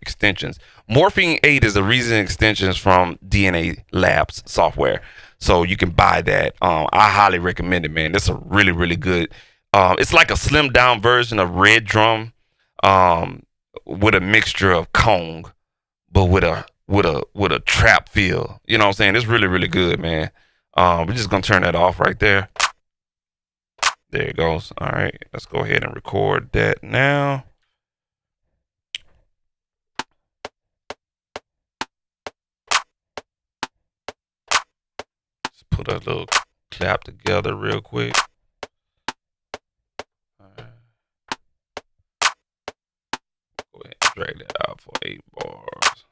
S1: extensions. Morphine 8 is a Reason extensions from DNA Labs software. So you can buy that. I highly recommend it, man. It's a really, really good. It's like a slimmed down version of Red Drum, with a mixture of Kong, but with a trap feel. You know what I'm saying? It's really, really good, man. We're just gonna turn that off right there. There it goes. All right, let's go ahead and record that now. Just put a little clap together real quick. All right. Go ahead and drag that out for 8 bars.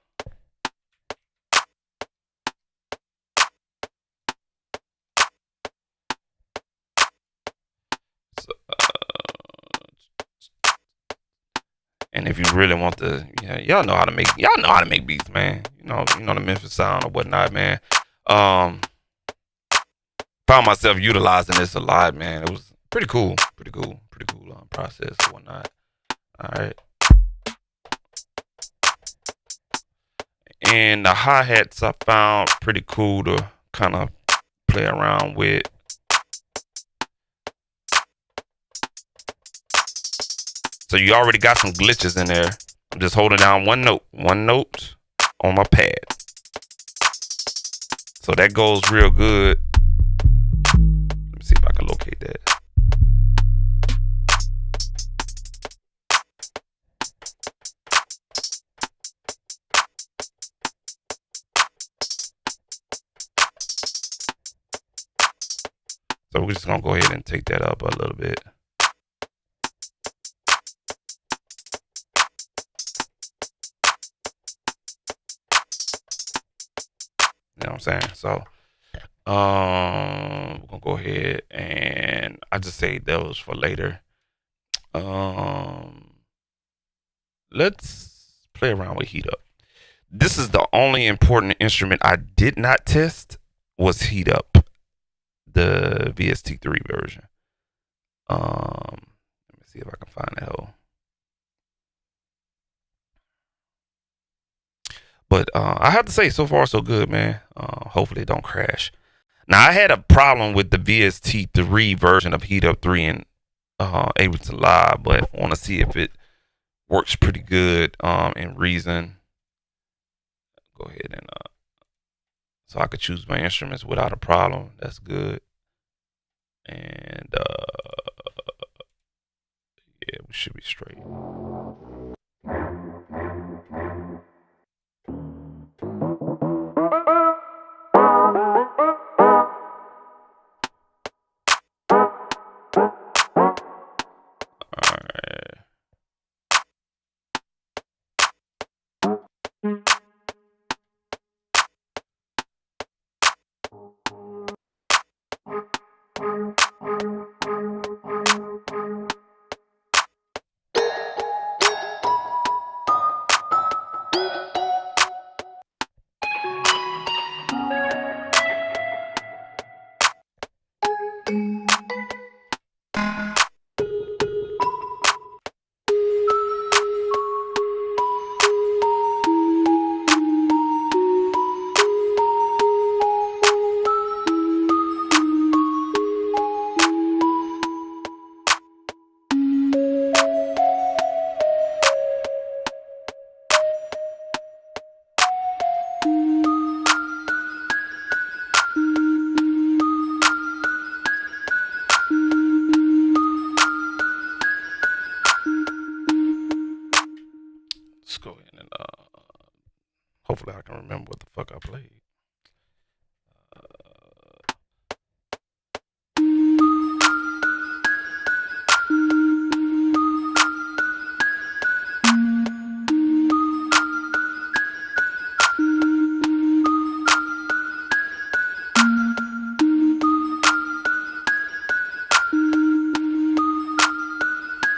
S1: So, and if you really want to, y'all know how to make beats, man. You know the Memphis sound or whatnot, man. Found myself utilizing this a lot, man. It was pretty cool process or whatnot. All right. And the hi-hats I found pretty cool to kind of play around with. So you already got some glitches in there. I'm just holding down one note on my pad. So that goes real good. Let me see if I can locate that. So we're just gonna go ahead and take that up a little bit. You know what I'm saying? So we're gonna go ahead and I just saved those for later. Let's play around with heat up. This is the only important instrument I did not test was heat up, the VST3 version. Let me see if I can find that hole. But I have to say, so far so good, man. Hopefully it don't crash. Now I had a problem with the VST3 version of Heat Up 3 in Ableton Live, but I want to see if it works pretty good in Reason. Go ahead and so I could choose my instruments without a problem. That's good. And yeah, we should be straight. Let's go ahead and hopefully I can remember what the fuck I played.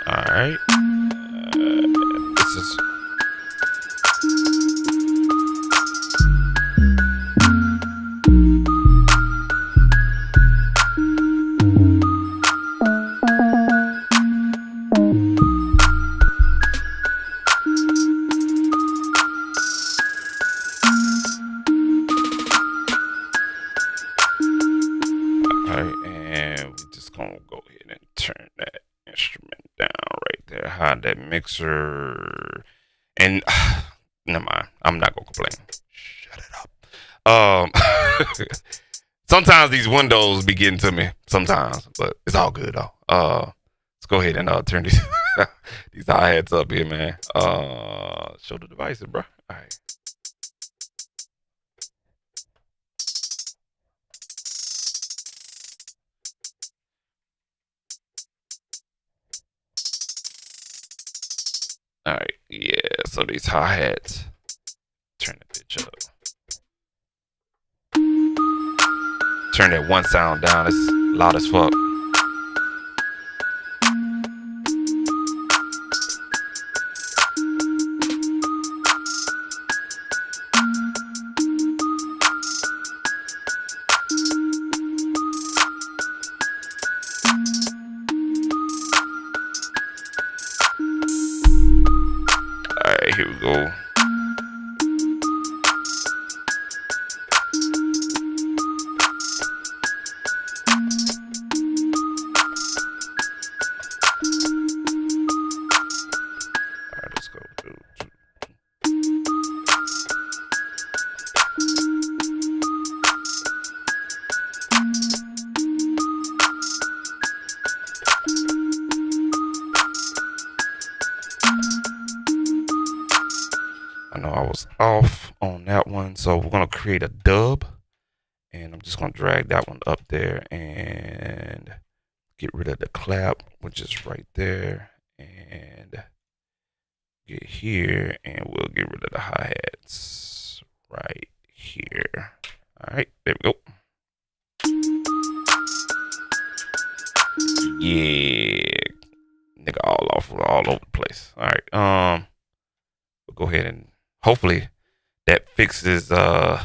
S1: All right. This is. And we're just gonna go ahead and turn that instrument down right there. Hide that mixer, and never mind. I'm not gonna complain. Shut it up. Sometimes these windows be getting to me. Sometimes, but it's all good though. Let's go ahead and turn these these hi-hats up here, man. Show the devices, bro. All right. All right, yeah. So these hi-hats, turn the bitch up. Turn that one sound down. It's loud as fuck. All right, here we go. I know I was off on that one, so we're gonna create a dub, and I'm just gonna drag that one up there and get rid of the clap, which is right there, and get here, and we'll get rid of the hi-hats right here. All right, there we go. Yeah, nigga, all over the place. All right, we'll go ahead and hopefully that fixes yep,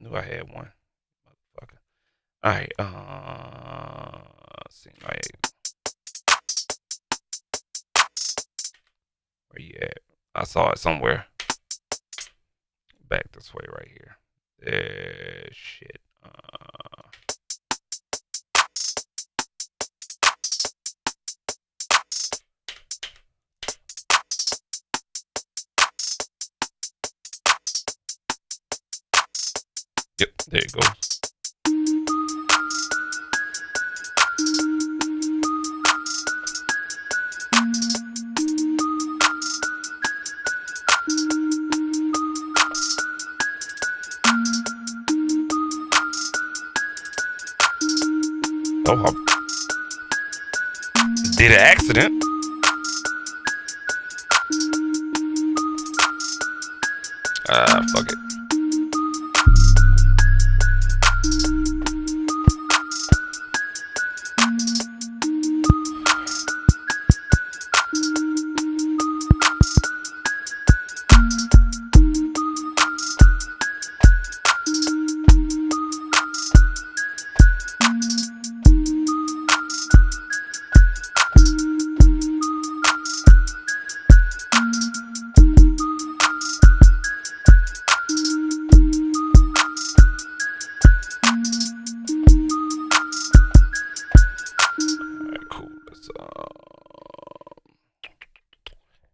S1: knew I had one. Motherfucker. Alright, seem like where you at? I saw it somewhere. Back this way right here. Shit. Yep, there you go. Oh, I did an accident. Fuck it.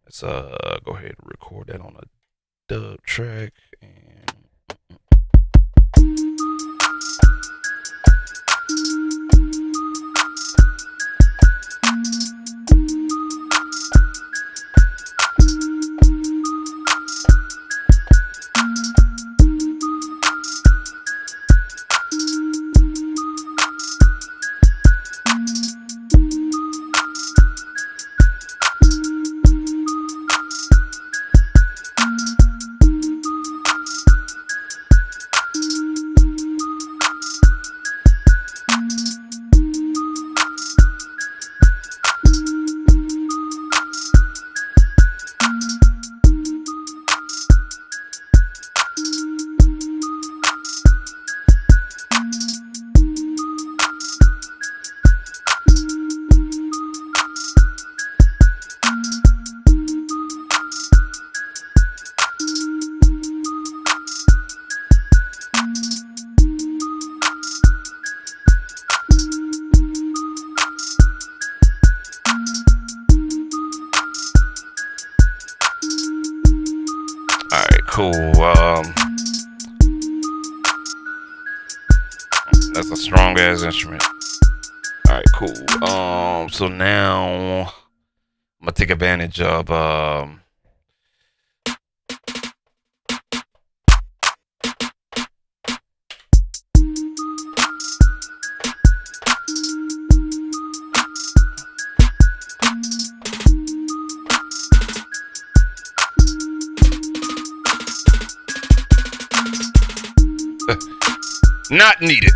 S1: Let's go ahead and record that on a dub track and cool. That's a strong ass instrument. All right, cool. So now I'm gonna take advantage of not needed,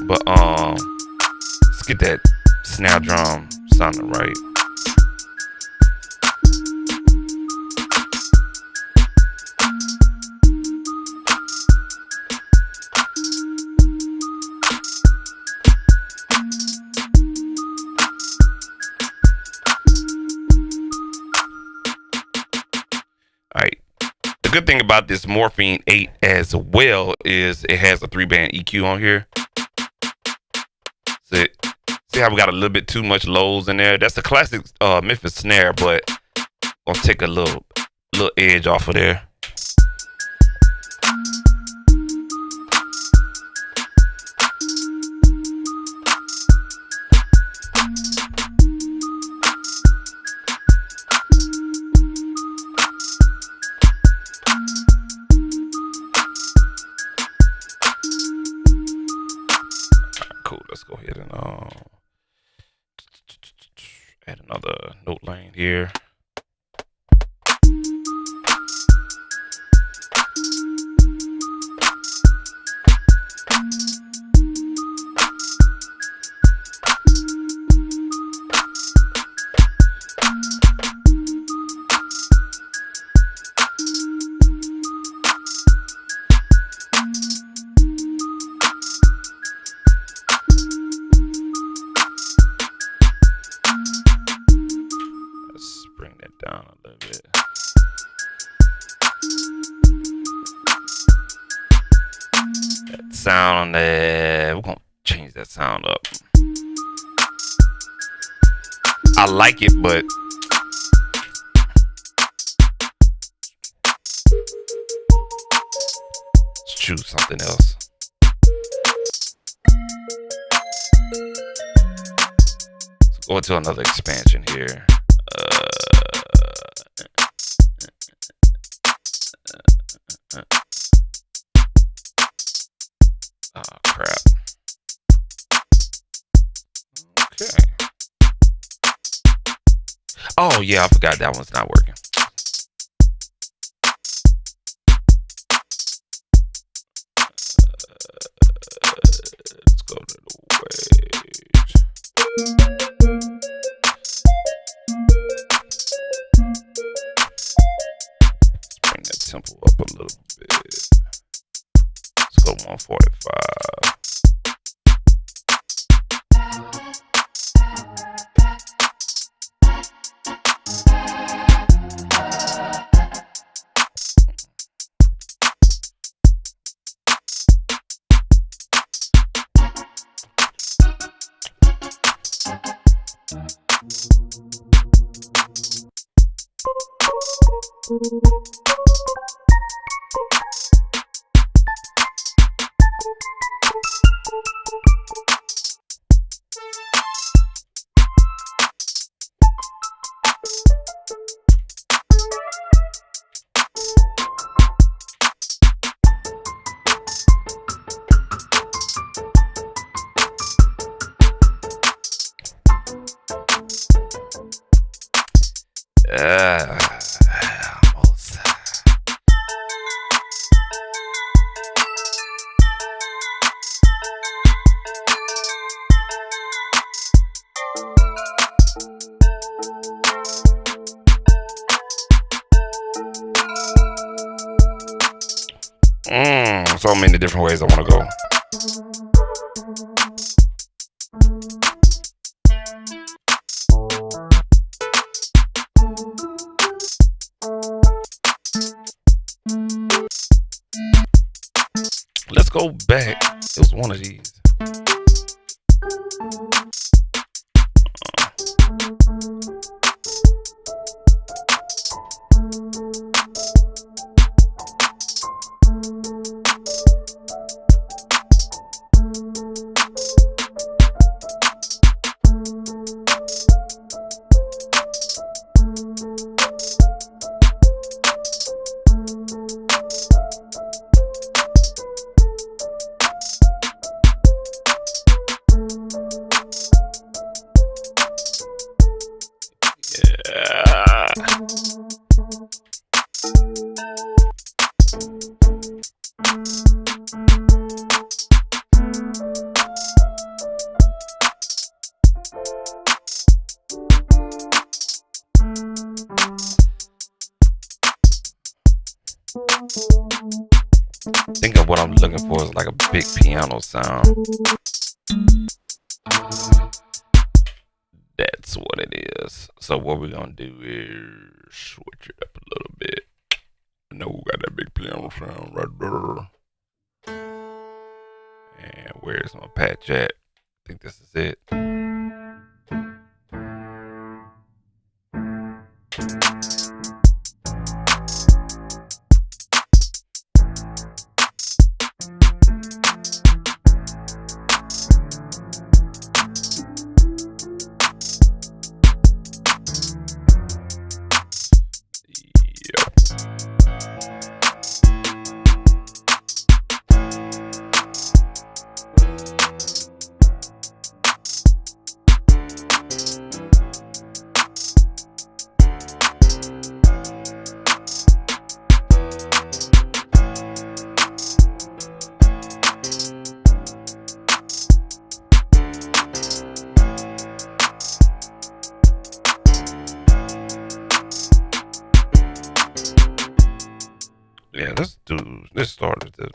S1: but let's get that snare drum sounding right. All right. The good thing about this Morphine 8 as well is it has a 3-band EQ on here. See how we got a little bit too much lows in there? That's a classic Memphis snare, but gonna take a little edge off of there. Cool, let's go ahead and add another note lane here. bring that down a little bit. That sound on there, we're gonna change that sound up. I like it, but let's choose something else. Let's go into another expansion here. Oh crap. Okay. Oh yeah, I forgot that one's not working. Let's go to the waves. Let's bring that tempo up a little bit. Let's go 145. Almost. So many different ways I want to go. Let's go back. It was one of these. I think of what I'm looking for is like a big piano sound. That's what it is. So what we're gonna do is switch it up a little bit. I know we got that big piano sound right there. And where's my patch at? I think this is it. Yeah, let's start with this.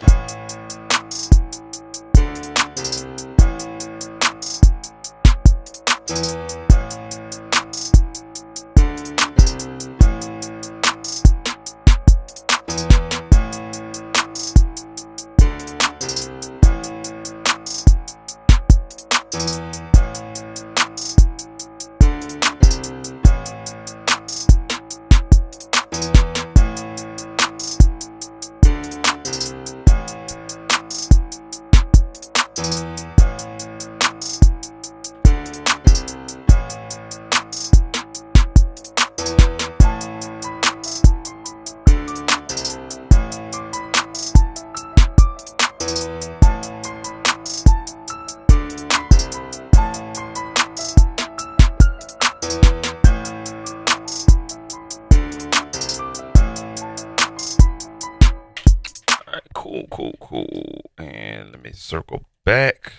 S1: Cool. And let me circle back.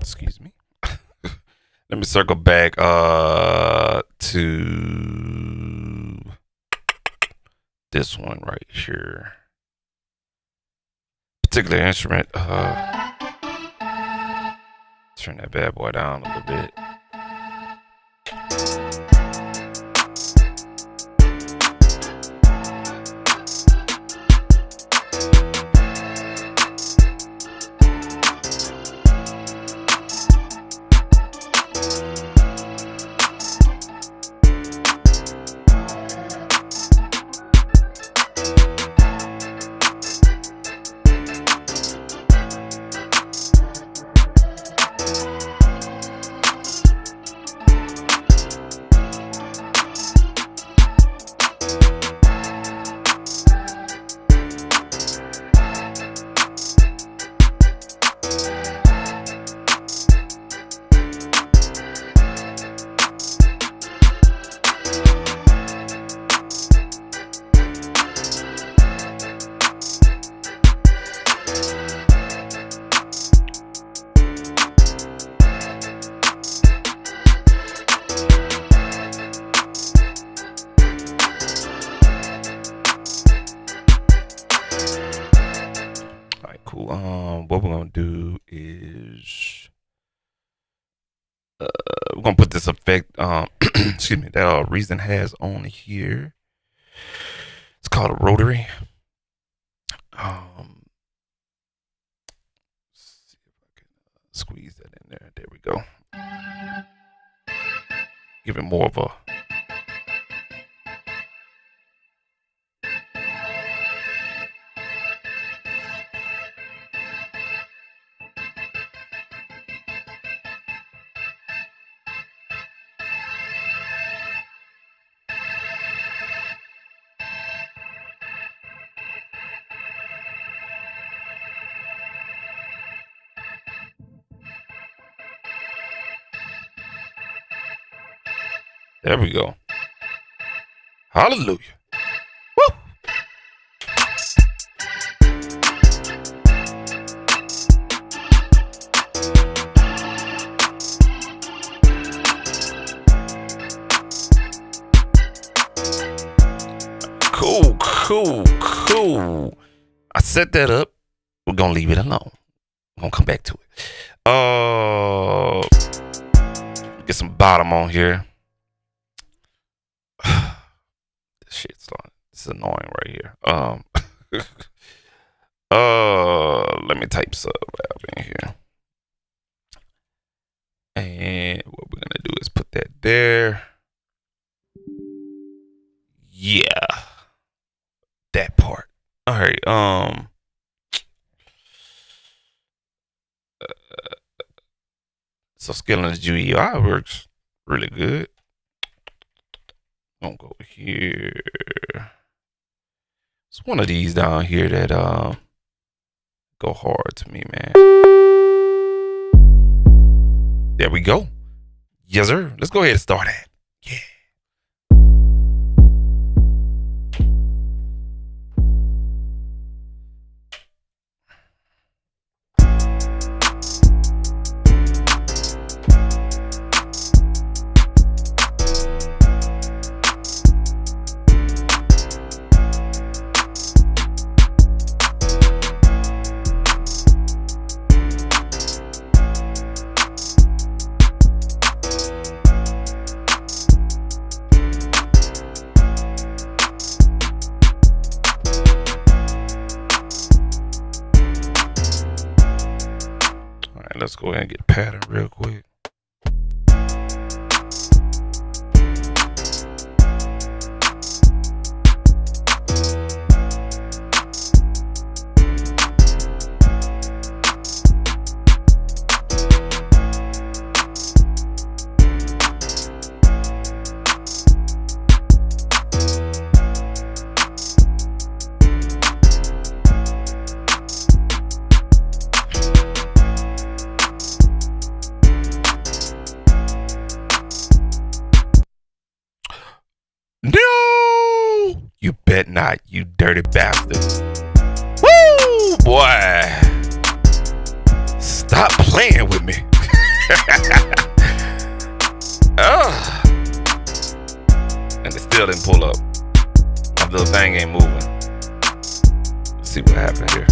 S1: Excuse me. Let me circle back to this one right here. Particular instrument. Turn that bad boy down a little bit. Cool. What we're gonna do is we're gonna put this effect excuse me, that Reason has on here. It's called a rotary. See if I can squeeze that in there. There we go. Give it more of a there we go. Hallelujah. Woo! Cool. I set that up. We're gonna leave it alone. We're gonna come back to it. Get some bottom on here. Shit's on. It's annoying right here. Let me type sub out in here. And what we're gonna do is put that there. Yeah. That part. Alright, so scaling the GUI works really good. Gonna go here. It's one of these down here that go hard to me, man. There we go. Yes, sir. Let's go ahead and start that. Yeah. Let's go ahead and get pattern real quick. No, you bet not, you dirty bastard. Woo, boy. Stop playing with me. And it still didn't pull up. My little thing ain't moving. Let's see what happened here.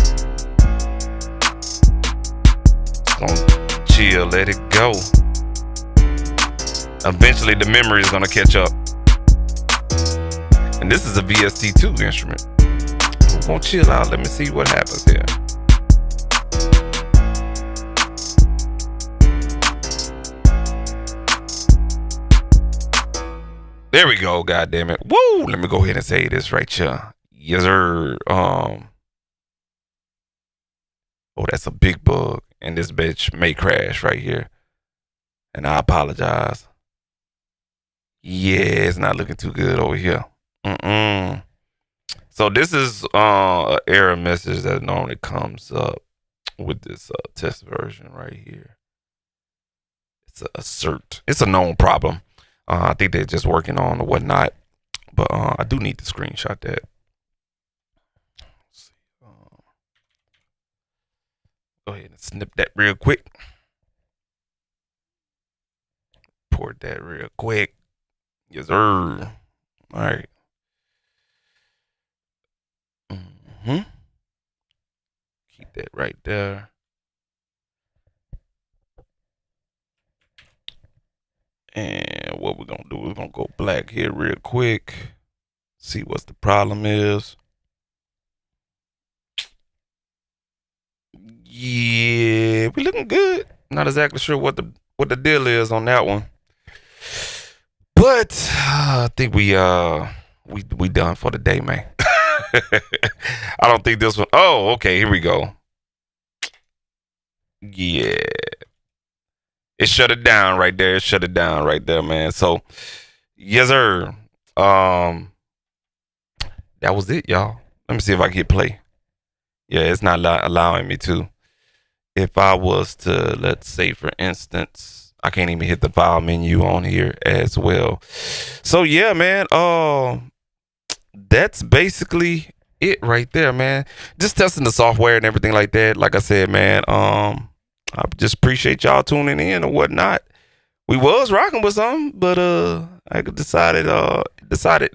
S1: Just gonna chill, let it go. Eventually the memory is gonna catch up. And this is a VST2 instrument. We're gonna chill out. Let me see what happens here. There we go. God damn it. Woo! Let me go ahead and say this right here. Yes, sir. Oh, that's a big bug. And this bitch may crash right here. And I apologize. Yeah, it's not looking too good over here. So this is an error message that normally comes up with this test version right here. It's a assert. It's a known problem. I think they're just working on or whatnot, but I do need to screenshot that. Let's see. Go ahead and snip that real quick. Port that real quick. Yes, sir. All right. Keep that right there. And what we're going to do, we're going to go black here real quick. See what the problem is. Yeah, we looking good. Not exactly sure what the deal is on that one. But I think we done for the day, man. I don't think this one. Oh, okay, here we go. Yeah. It shut it down right there. It shut it down right there, man. So, yes, sir. That was it, y'all. Let me see if I can hit play. Yeah, it's not allowing me to. If I was to, let's say, for instance, I can't even hit the file menu on here as well. So, yeah, man. That's basically it right there, man. Just testing the software and everything like that. Like I said, man, I just appreciate y'all tuning in or whatnot. We was rocking with something, but I decided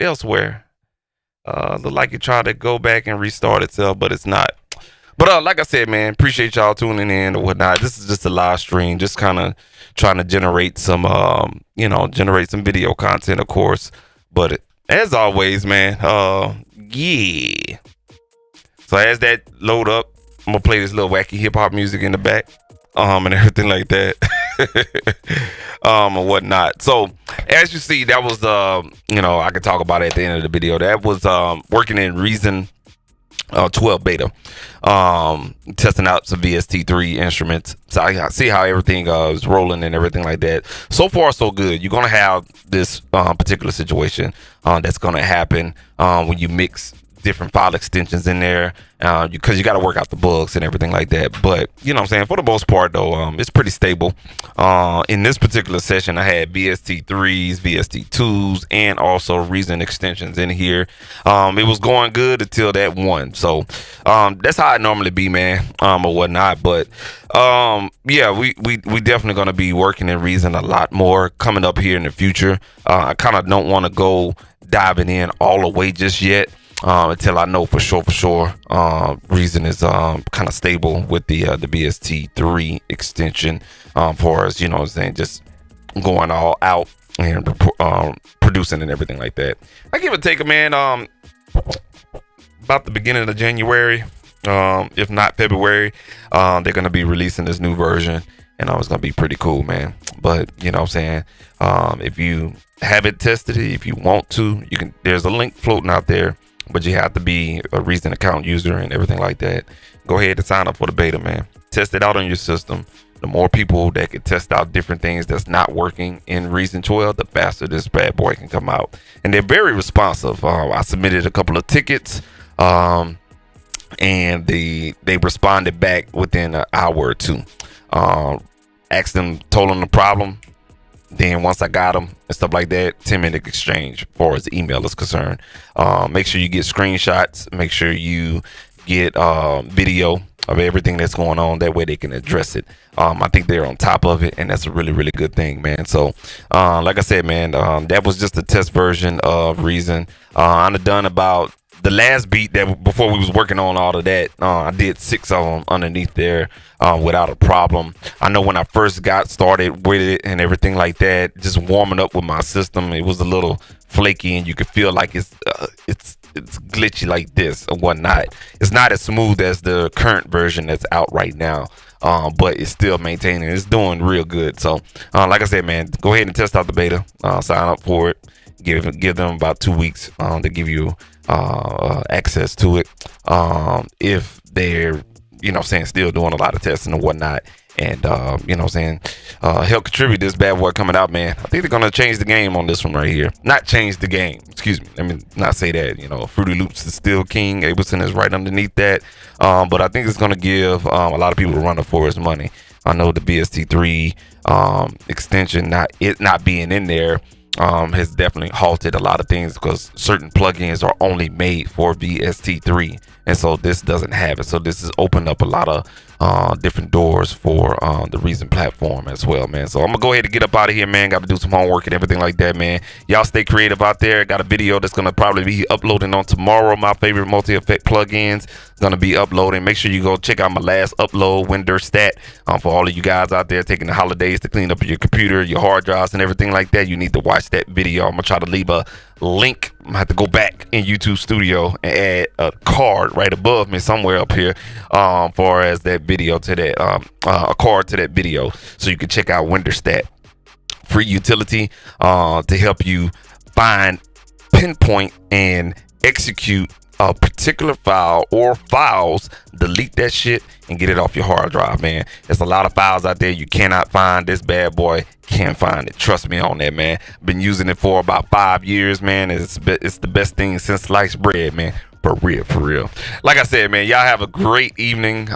S1: elsewhere. Look like it tried to go back and restart itself, but it's not. But like I said, man, appreciate y'all tuning in or whatnot. This is just a live stream, just kind of trying to generate some video content, of course. But as always, man, yeah. So as that load up, I'm gonna play this little wacky hip hop music in the back, and everything like that, and whatnot. So as you see, that was I could talk about it at the end of the video. That was working in Reason 12 beta, testing out some VST3 instruments. So I see how everything is rolling and everything like that. So far, so good. You're gonna have this particular situation that's gonna happen when you mix different file extensions in there, because you got to work out the bugs and everything like that. But you know what I'm saying, for the most part though, it's pretty stable. In this particular session, I had VST3s, VST2s, and also Reason extensions in here. It was going good until that one. So that's how it normally be, man, or whatnot. But yeah, we definitely gonna be working in Reason a lot more coming up here in the future. I kind of don't want to go diving in all the way just yet. Until I know for sure Reason is kind of stable with the BST3 extension, for us, you know what I'm saying, just going all out and producing and everything like that. I give it take a man about the beginning of January, if not February, they're gonna be releasing this new version, and it's gonna be pretty cool, man. But you know what I'm saying, if you haven't tested it, if you want to, you can. There's a link floating out there. But you have to be a Reason account user and everything like that. Go ahead and sign up for the beta, man. Test it out on your system. The more people that can test out different things that's not working in Reason 12, the faster this bad boy can come out. And they're very responsive. I submitted a couple of tickets, and they responded back within an hour or two. Asked them, told them the problem. Then once I got them and stuff like that, 10-minute exchange as far as the email is concerned. Make sure you get screenshots. Make sure you get video of everything that's going on. That way they can address it. I think they're on top of it, and that's a really, really good thing, man. So like I said, man, that was just a test version of Reason. I'm done about the last beat that before we was working on all of that. I did 6 of them underneath there without a problem. I know when I first got started with it and everything like that, just warming up with my system, it was a little flaky, and you could feel like it's glitchy like this and whatnot. It's not as smooth as the current version that's out right now, but it's still maintaining. It's doing real good. So like I said, man, go ahead and test out the beta. Sign up for it. Give them about 2 weeks to give you access to it, if they're, you know what I'm saying, still doing a lot of testing and whatnot, and you know what I'm saying, help contribute this bad boy coming out, man. I think they're gonna change the game on this one right here. Not change the game, excuse me, let me not say that. You know, Fruity Loops is still king. Ableton is right underneath that, but I think it's gonna give a lot of people a run for his money. I know the VST3 extension not being in there has definitely halted a lot of things, because certain plugins are only made for VST3, and so this doesn't have it. So this has opened up a lot of different doors for the Reason platform as well, man. So I'm gonna go ahead and get up out of here, man. Got to do some homework and everything like that, man. Y'all stay creative out there. Got a video that's gonna probably be uploading on tomorrow. My favorite multi-effect plugins gonna be uploading. Make sure you go check out my last upload, WinderStat. For all of you guys out there taking the holidays to clean up your computer, your hard drives, and everything like that, you need to watch that video. I'm gonna try to leave a link. I'm gonna have to go back in YouTube Studio and add a card right above me somewhere up here, far as that video to that a card to that video, so you can check out WinderStat, free utility to help you find, pinpoint, and execute a particular file or files. Delete that shit and get it off your hard drive, man. There's a lot of files out there you cannot find. This bad boy can find it. Trust me on that, man. Been using it for about 5 years, man. It's the best thing since sliced bread, man. For real, for real. Like I said, man, y'all have a great evening,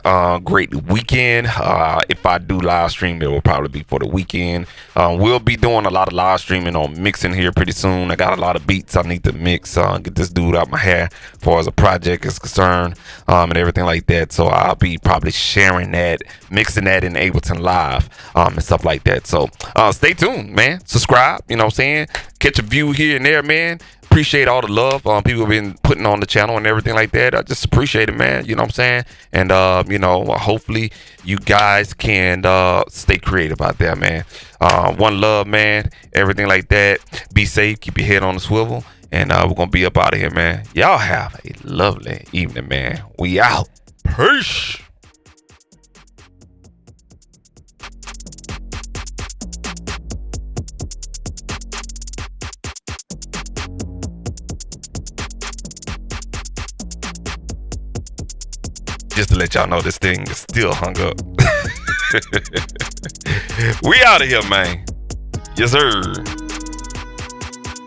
S1: great weekend. If I do live stream, it will probably be for the weekend. We'll be doing a lot of live streaming on mixing here pretty soon. I got a lot of beats I need to mix, get this dude out my hair as far as a project is concerned, and everything like that. So I'll be probably sharing that, mixing that in Ableton Live, and stuff like that. So stay tuned, man. Subscribe, you know what I'm saying? Catch a view here and there, man. Appreciate all the love people have been putting on the channel and everything like that. I just appreciate it, man. You know what I'm saying? And you know, hopefully you guys can stay creative out there, man. One love, man. Everything like that. Be safe. Keep your head on the swivel. And we're gonna be up out of here, man. Y'all have a lovely evening, man. We out. Peace. Just to let y'all know, this thing is still hung up. We out of here, man. Yes, sir.